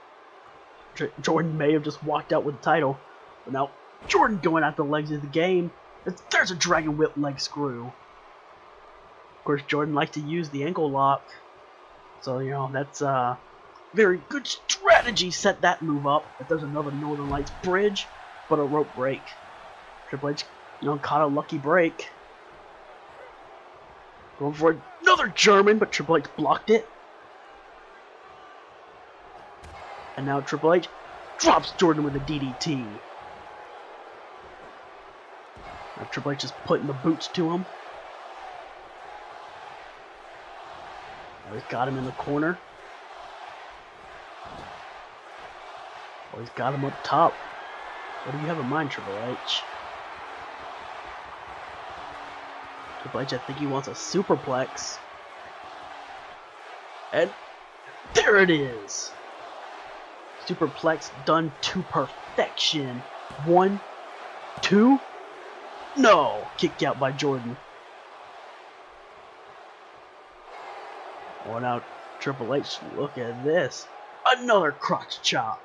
Jordan may have just walked out with the title. But now, Jordan going out the legs of the game. There's a Dragon Whip leg screw. Of course, Jordan likes to use the ankle lock. So, you know, that's very good strategy, set that move up. But there's another Northern Lights bridge, but a rope break. Triple H, caught a lucky break. Going for another German, but Triple H blocked it. And now Triple H drops Jordan with a DDT. Now Triple H is putting the boots to him. Now he's got him in the corner. Oh, he's got him up top. What do you have in mind, Triple H? Triple H, I think he wants a superplex. And there it is. Superplex done to perfection. 1, 2. No! Kicked out by Jordan. Oh, now Triple H, look at this. Another crotch chop.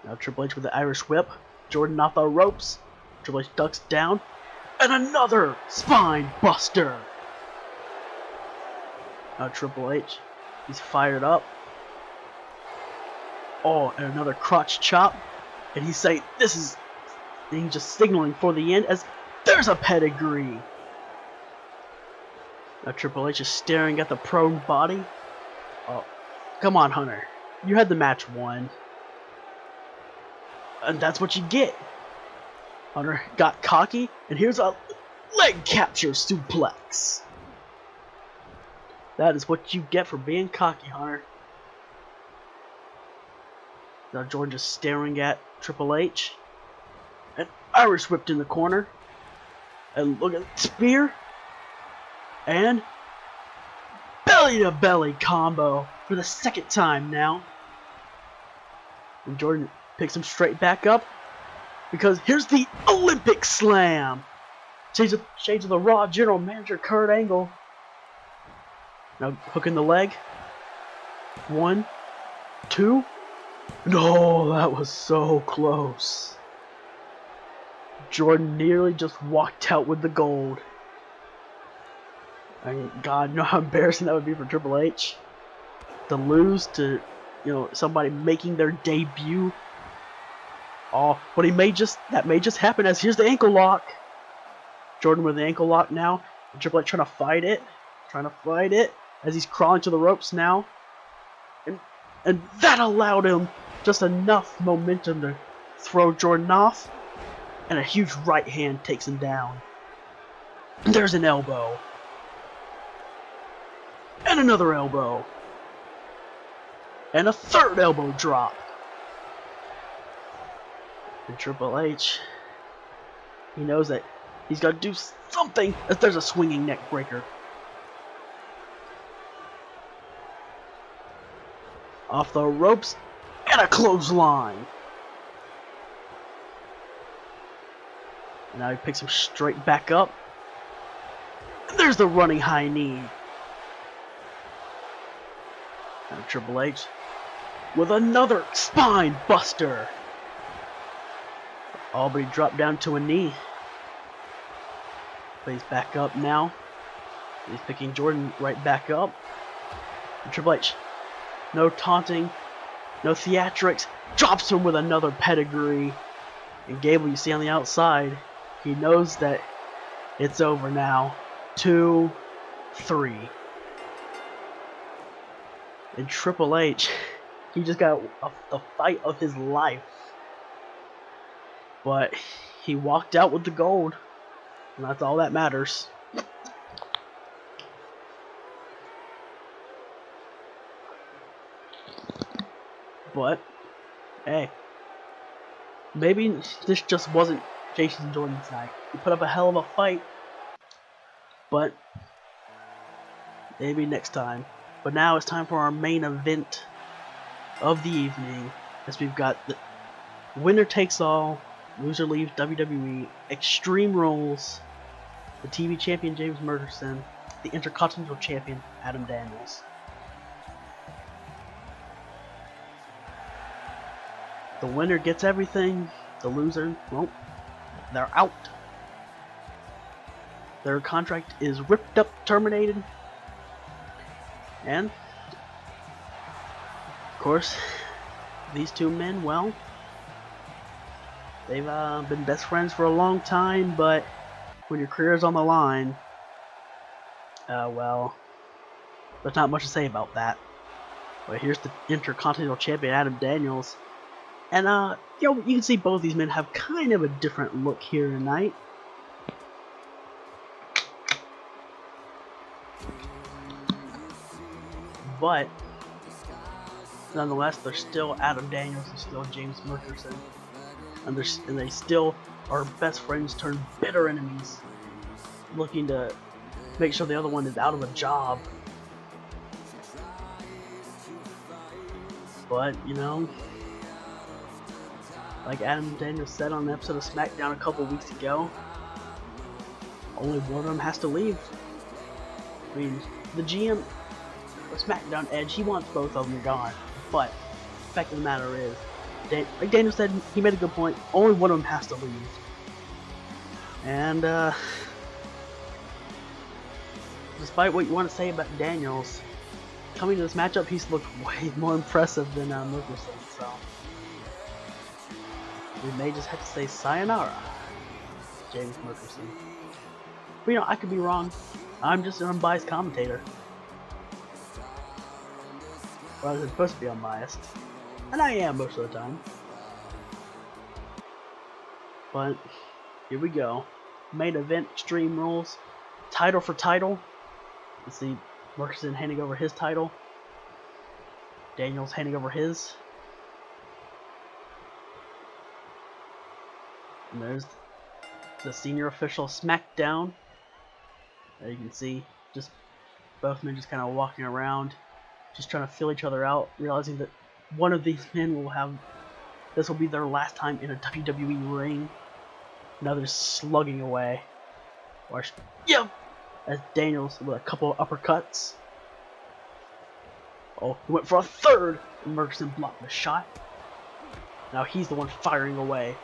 Now Triple H with the Irish whip. Jordan off the ropes. Triple H ducks down. And another spine buster. Now Triple H, he's fired up. Oh, and another crotch chop. And he's saying, this is... And he's just signaling for the end as there's a pedigree. Now Triple H is staring at the prone body. Oh, come on, Hunter. You had the match won. And that's what you get. Hunter got cocky, and here's a leg capture suplex. That is what you get for being cocky, Hunter. Now Jordan just staring at Triple H. And Irish whipped in the corner. And look at spear. And belly to belly combo for the second time now. And Jordan picks him straight back up. Because here's the Olympic Slam. Shades of the Raw General Manager Kurt Angle. Now hooking the leg. 1, 2. No, that was so close. Jordan nearly just walked out with the gold. I mean, God, you know how embarrassing that would be for Triple H? To lose to, somebody making their debut. Oh, but that may just happen as here's the ankle lock. Jordan with the ankle lock now. And Triple H trying to fight it. As he's crawling to the ropes now. And that allowed him just enough momentum to throw Jordan off. And a huge right hand takes him down. And there's an elbow. And another elbow. And a third elbow drop. And Triple H, he knows that he's got to do something as there's a swinging neck breaker. Off the ropes, and a clothesline. And now he picks him straight back up. And there's the running high knee. And Triple H with another spine buster. Oh, but he dropped down to a knee. But he's back up now. He's picking Jordan right back up. And Triple H, no taunting, no theatrics, drops him with another pedigree. And Gable, you see on the outside, he knows that it's over now. 2, 3. And Triple H, he just got the fight of his life. But he walked out with the gold. And that's all that matters. But, hey. Maybe this just wasn't Jason Jordan's night. He put up a hell of a fight. But, maybe next time. But now it's time for our main event of the evening. As we've got the winner takes all, loser leaves WWE, Extreme Rules, the TV champion James Murderson, the Intercontinental champion Adam Daniels. The winner gets everything, the loser, well, they're out. Their contract is ripped up, terminated, and, of course, these two men, well, they've been best friends for a long time, but when your career is on the line, well, there's not much to say about that. But here's the Intercontinental Champion Adam Daniels, and you can see both these men have kind of a different look here tonight. But nonetheless, they're still Adam Daniels and still James Murderson. and they still are best friends turned bitter enemies, looking to make sure the other one is out of a job. But, you know, like Adam Daniels said on the episode of SmackDown a couple weeks ago, only one of them has to leave. I mean, the GM of SmackDown, Edge, he wants both of them gone, but the fact of the matter is, like Daniel said, he made a good point, only one of them has to leave. And, despite what you want to say about Daniels, coming to this matchup, he's looked way more impressive than Mickelson, so we may just have to say sayonara, James Mickelson. But, you know, I could be wrong. I'm just an unbiased commentator. Well, I was supposed to be unbiased, and I am most of the time. But here we go. Main event, Extreme Rules, title for title. Let's see, Mickelson handing over his title. Daniels handing over his. And there's the senior official SmackDown. There you can see, just both men just kind of walking around, just trying to feel each other out, realizing that one of these men will have, this will be their last time in a WWE ring. Now they're slugging away. Yep! As Daniels with a couple of uppercuts. Oh, he went for a third, and Mickelson blocked the shot. Now he's the one firing away.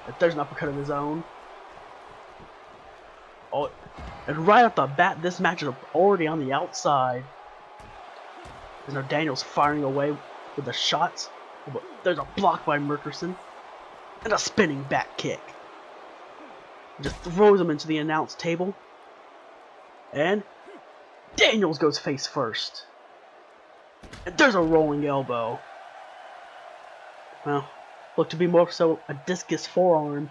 If there's an uppercut of his own. Oh, and right off the bat, this match is already on the outside. There's no Daniels firing away with the shots. But there's a block by Mickelson. And a spinning back kick. Just throws him into the announce table. And Daniels goes face first. And there's a rolling elbow. Well, looked to be more so a discus forearm.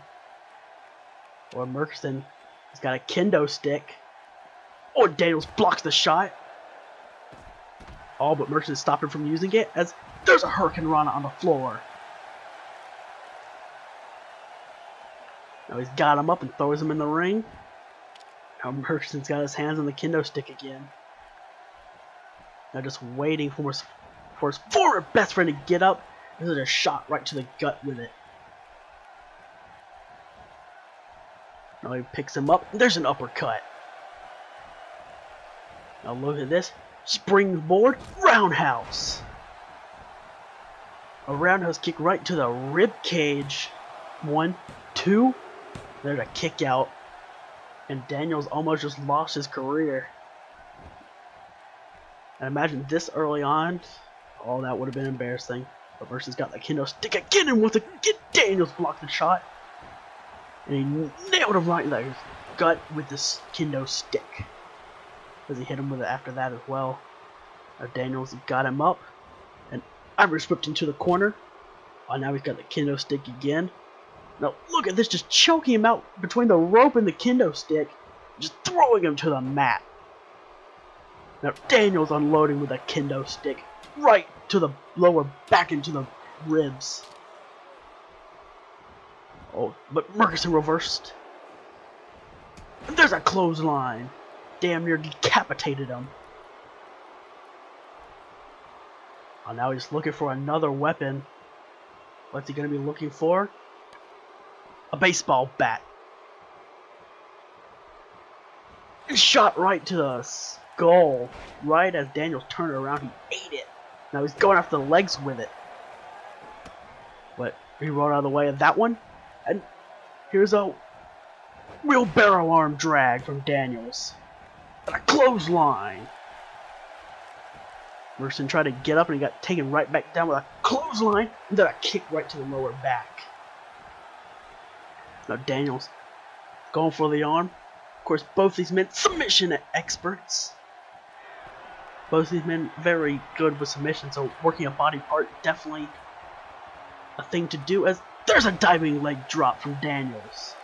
Or Mickelson has got a kendo stick. Or Daniels blocks the shot. Oh, but Mickelson stopped him from using it as there's a Hurricane Rana on the floor. Now he's got him up and throws him in the ring. Now Mickelson got his hands on the kendo stick again. Now just waiting for his former best friend to get up. This is a shot right to the gut with it. Now he picks him up. And there's an uppercut. Now look at this. Springboard roundhouse. A roundhouse kick right to the rib cage. 1, 2. There's a kick out. And Daniels almost just lost his career. And imagine this early on. Oh, that would have been embarrassing. But Mickelson got the kendo stick again, and once again Daniels blocked the shot. And he nailed him right in the gut with this kendo stick. As he hit him with it after that as well. Now Daniels got him up. And Irish whipped into the corner. Oh, now he's got the kendo stick again. Now look at this, just choking him out between the rope and the kendo stick. Just throwing him to the mat. Now Daniels unloading with a kendo stick. Right to the lower back into the ribs. Oh, but Mickelson reversed. And there's a clothesline. Damn near decapitated him. Oh, now he's looking for another weapon. What's he going to be looking for? A baseball bat. And shot right to the skull. Right as Daniels turned around, he ate it. Now he's going after the legs with it. But he rolled out of the way of that one. And here's a wheelbarrow arm drag from Daniels. And a clothesline. Mickelson tried to get up and he got taken right back down with a clothesline. And then a kick right to the lower back. Now Daniels going for the arm. Of course, both these men submission experts. Both these men very good with submission, so working a body part definitely a thing to do. As there's a diving leg drop from Daniels.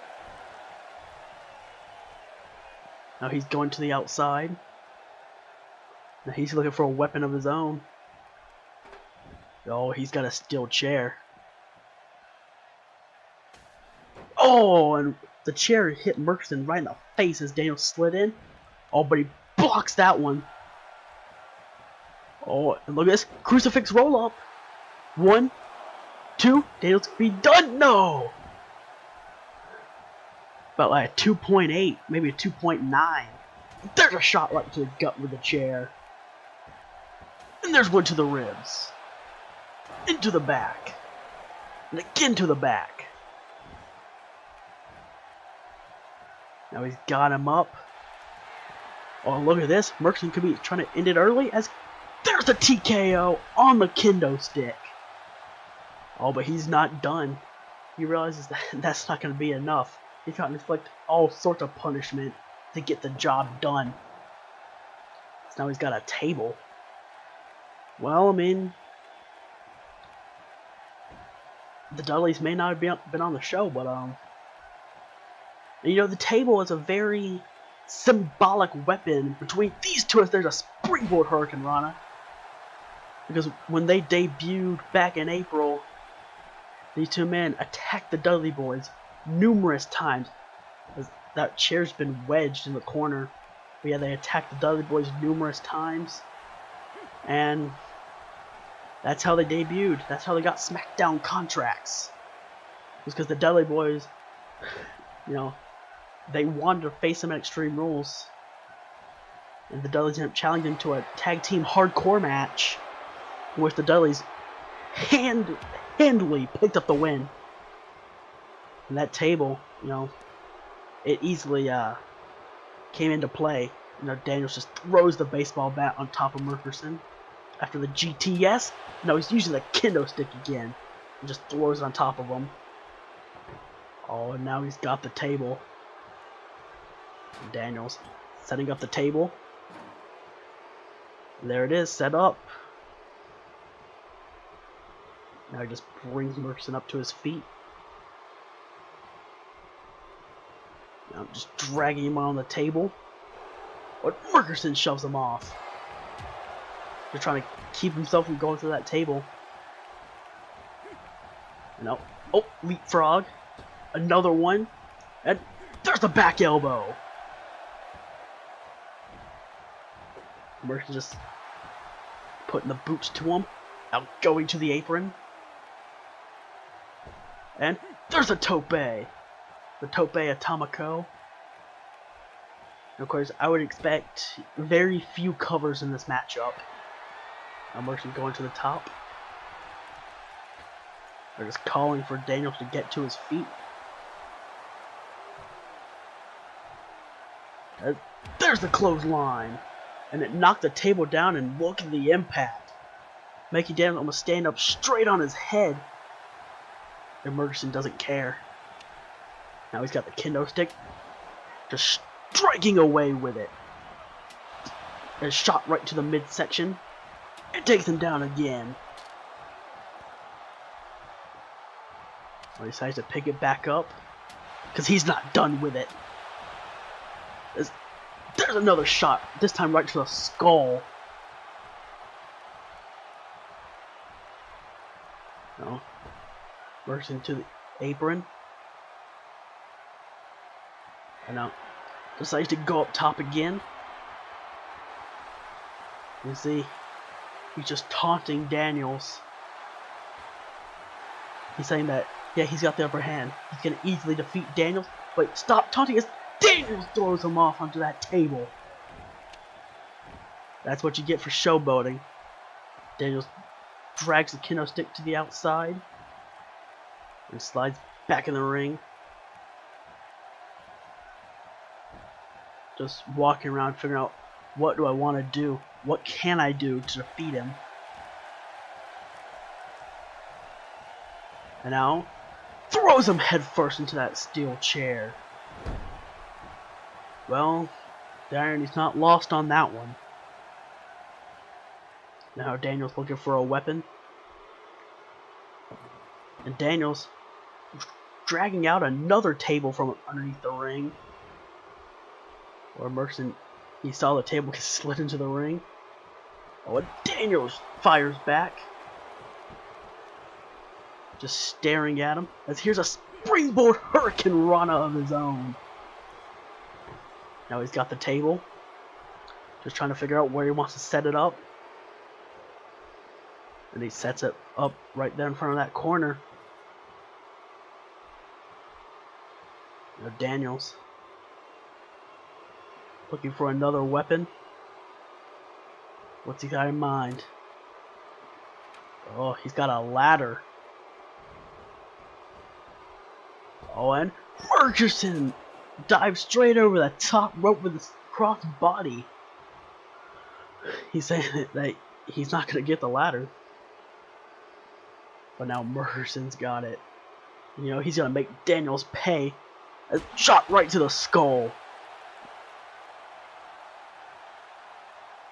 Now he's going to the outside. Now he's looking for a weapon of his own. Oh, he's got a steel chair. Oh, and the chair hit Murchison right in the face as Daniels slid in. Oh, but he blocks that one. Oh, and look at this. Crucifix roll up. 1, 2. Daniels can be done. No! About like a 2.8, maybe a 2.9. There's a shot right to the gut with the chair. And there's one to the ribs. Into the back. And again to the back. Now he's got him up. Oh, look at this. Murchison could be trying to end it early as there's a TKO on the kendo stick. Oh, but he's not done. He realizes that that's not going to be enough. He's got to inflict all sorts of punishment to get the job done. So now he's got a table. Well, I mean, the Dudleys may not have been on the show, but you know, the table is a very symbolic weapon between these two. There's a springboard Hurricane Rana, because when they debuted back in April, these two men attacked the Dudley Boys numerous times. That chair's been wedged in the corner. But yeah, they attacked the Dudley Boys numerous times, and that's how they debuted. That's how they got SmackDown contracts. It was because the Dudley Boys, you know, they wanted to face them at Extreme Rules, and the Dudleys ended up challenging them to a tag team hardcore match, in which the Dudleys handily picked up the win. And that table, you know, it easily came into play. You know, Daniels just throws the baseball bat on top of Murchison. After the GTS, no, he's using the kendo stick again. And just throws it on top of him. Oh, and now he's got the table. And Daniels setting up the table. And there it is, set up. Now he just brings Murchison up to his feet. Now just dragging him on the table. But Murchison shoves him off. They're trying to keep himself from going through that table. And now, oh, leapfrog. Another one. And there's the back elbow. Murchison just putting the boots to him. Now going to the apron. And there's a tope. The tope atomico. And of course, I would expect very few covers in this matchup. Now Murchison going to the top. They're just calling for Daniels to get to his feet. And there's the clothesline. And it knocked the table down, and look at the impact. Making Daniels almost stand up straight on his head. And Murchison doesn't care. Now he's got the kendo stick. Just striking away with it. And shot right to the midsection. It takes him down again. Well, he decides to pick it back up. Because he's not done with it. There's another shot. This time right to the skull. No. Works into the apron. And now decides to go up top again. You see, he's just taunting Daniels. He's saying that, yeah, he's got the upper hand. He's going to easily defeat Daniels. But stop taunting us. Daniels throws him off onto that table. That's what you get for showboating. Daniels drags the kendo stick to the outside. And slides back in the ring. Just walking around figuring out, what do I want to do? What can I do to defeat him? And now, throws him headfirst into that steel chair. Well, the irony's not lost on that one. Now Daniels looking for a weapon. And Daniels dragging out another table from underneath the ring. Or Murchison, he saw the table get slid into the ring. Oh, and Daniels fires back. Just staring at him. As here's a springboard Hurricane Rana of his own. Now he's got the table. Just trying to figure out where he wants to set it up. And he sets it up right there in front of that corner. Now Daniels looking for another weapon. What's he got in mind? Oh, he's got a ladder. Oh, and Murchison dives straight over the top rope with his cross body. He's saying that he's not going to get the ladder. But now Murchison's got it. You know, he's going to make Daniels pay. A shot right to the skull.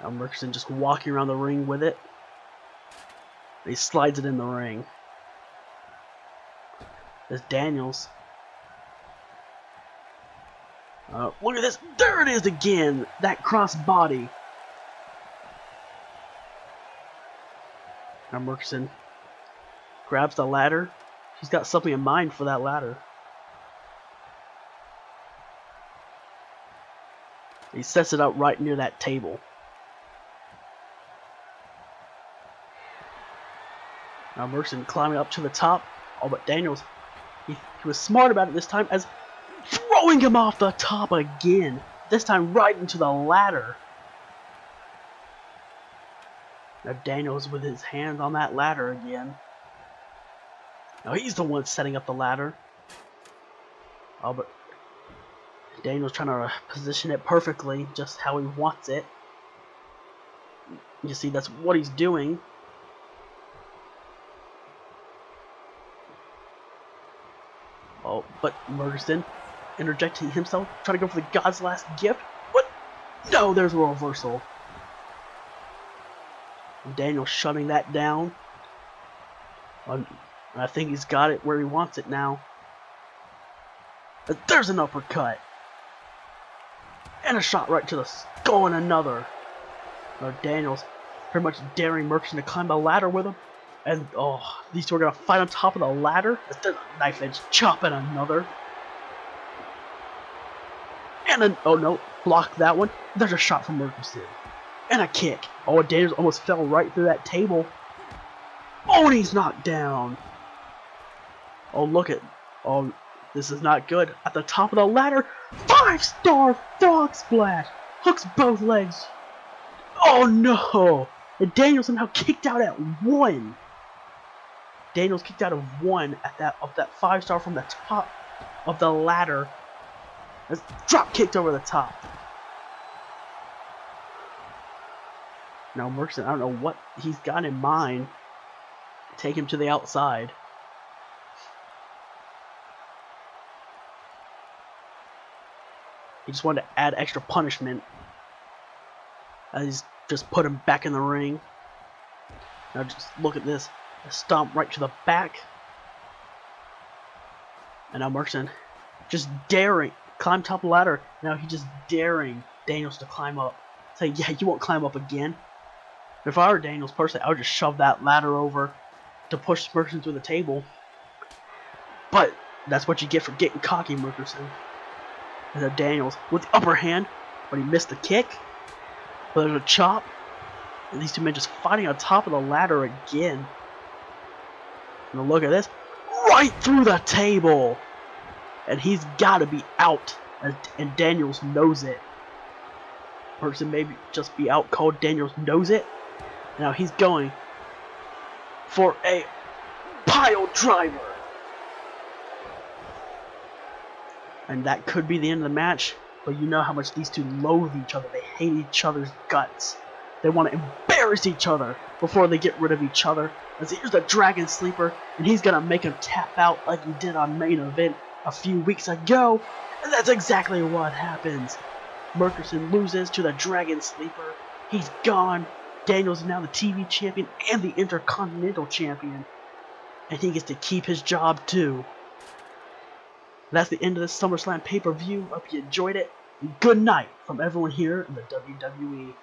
Now Murchison just walking around the ring with it. He slides it in the ring. There's Daniels. Look at this. There it is again. That cross body. Now Murchison grabs the ladder. He's got something in mind for that ladder. He sets it up right near that table. Now Murchison climbing up to the top. Oh, but Daniels, he was smart about it this time, as throwing him off the top again. This time right into the ladder. Now Daniels with his hands on that ladder again. Now he's the one setting up the ladder. Oh, but Daniels trying to position it perfectly, just how he wants it. You see, that's what he's doing. Oh, but Murchison interjecting himself, trying to go for the God's last gift. What? No, there's a reversal. Daniel shutting that down. I think he's got it where he wants it now. There's an uppercut. And a shot right to the skull and another. Now Daniels pretty much daring Murchison to climb the ladder with him. And oh, these two are going to fight on top of the ladder. There's a knife edge chop and another. And oh no, block that one. There's a shot from Murchison. And a kick. Oh, Daniels almost fell right through that table. Oh, and he's knocked down. Oh, look at. Oh, this is not good. At the top of the ladder, 5-star frog splash. Hooks both legs. Oh no. And Daniels somehow kicked out at 1. Daniels kicked out of 1 at that 5-star from the top of the ladder. That's drop kicked over the top. Now Murchison, I don't know what he's got in mind. Take him to the outside. He just wanted to add extra punishment. He's just put him back in the ring. Now just look at this. A stomp right to the back. And now Murchison just daring. Climb top of the ladder. Now he's just daring Daniels to climb up. Say, yeah, you won't climb up again. If I were Daniels personally, I would just shove that ladder over to push Murchison through the table. But that's what you get for getting cocky, Murchison. And then Daniels with the upper hand, but he missed the kick. But there's a chop. And these two men just fighting on top of the ladder again. And look at this. Right through the table. And he's got to be out. And Daniels knows it. Murchison maybe just be out cold. Daniels knows it. Now he's going for a pile driver. And that could be the end of the match. But you know how much these two loathe each other. They hate each other's guts. They want to embarrass each other before they get rid of each other. As here's the Dragon Sleeper. And he's going to make him tap out like he did on Main Event a few weeks ago. And that's exactly what happens. Murchison loses to the Dragon Sleeper. He's gone. Daniels is now the TV champion and the Intercontinental champion. And he gets to keep his job too. That's the end of this SummerSlam pay-per-view. Hope you enjoyed it. And good night from everyone here in the WWE.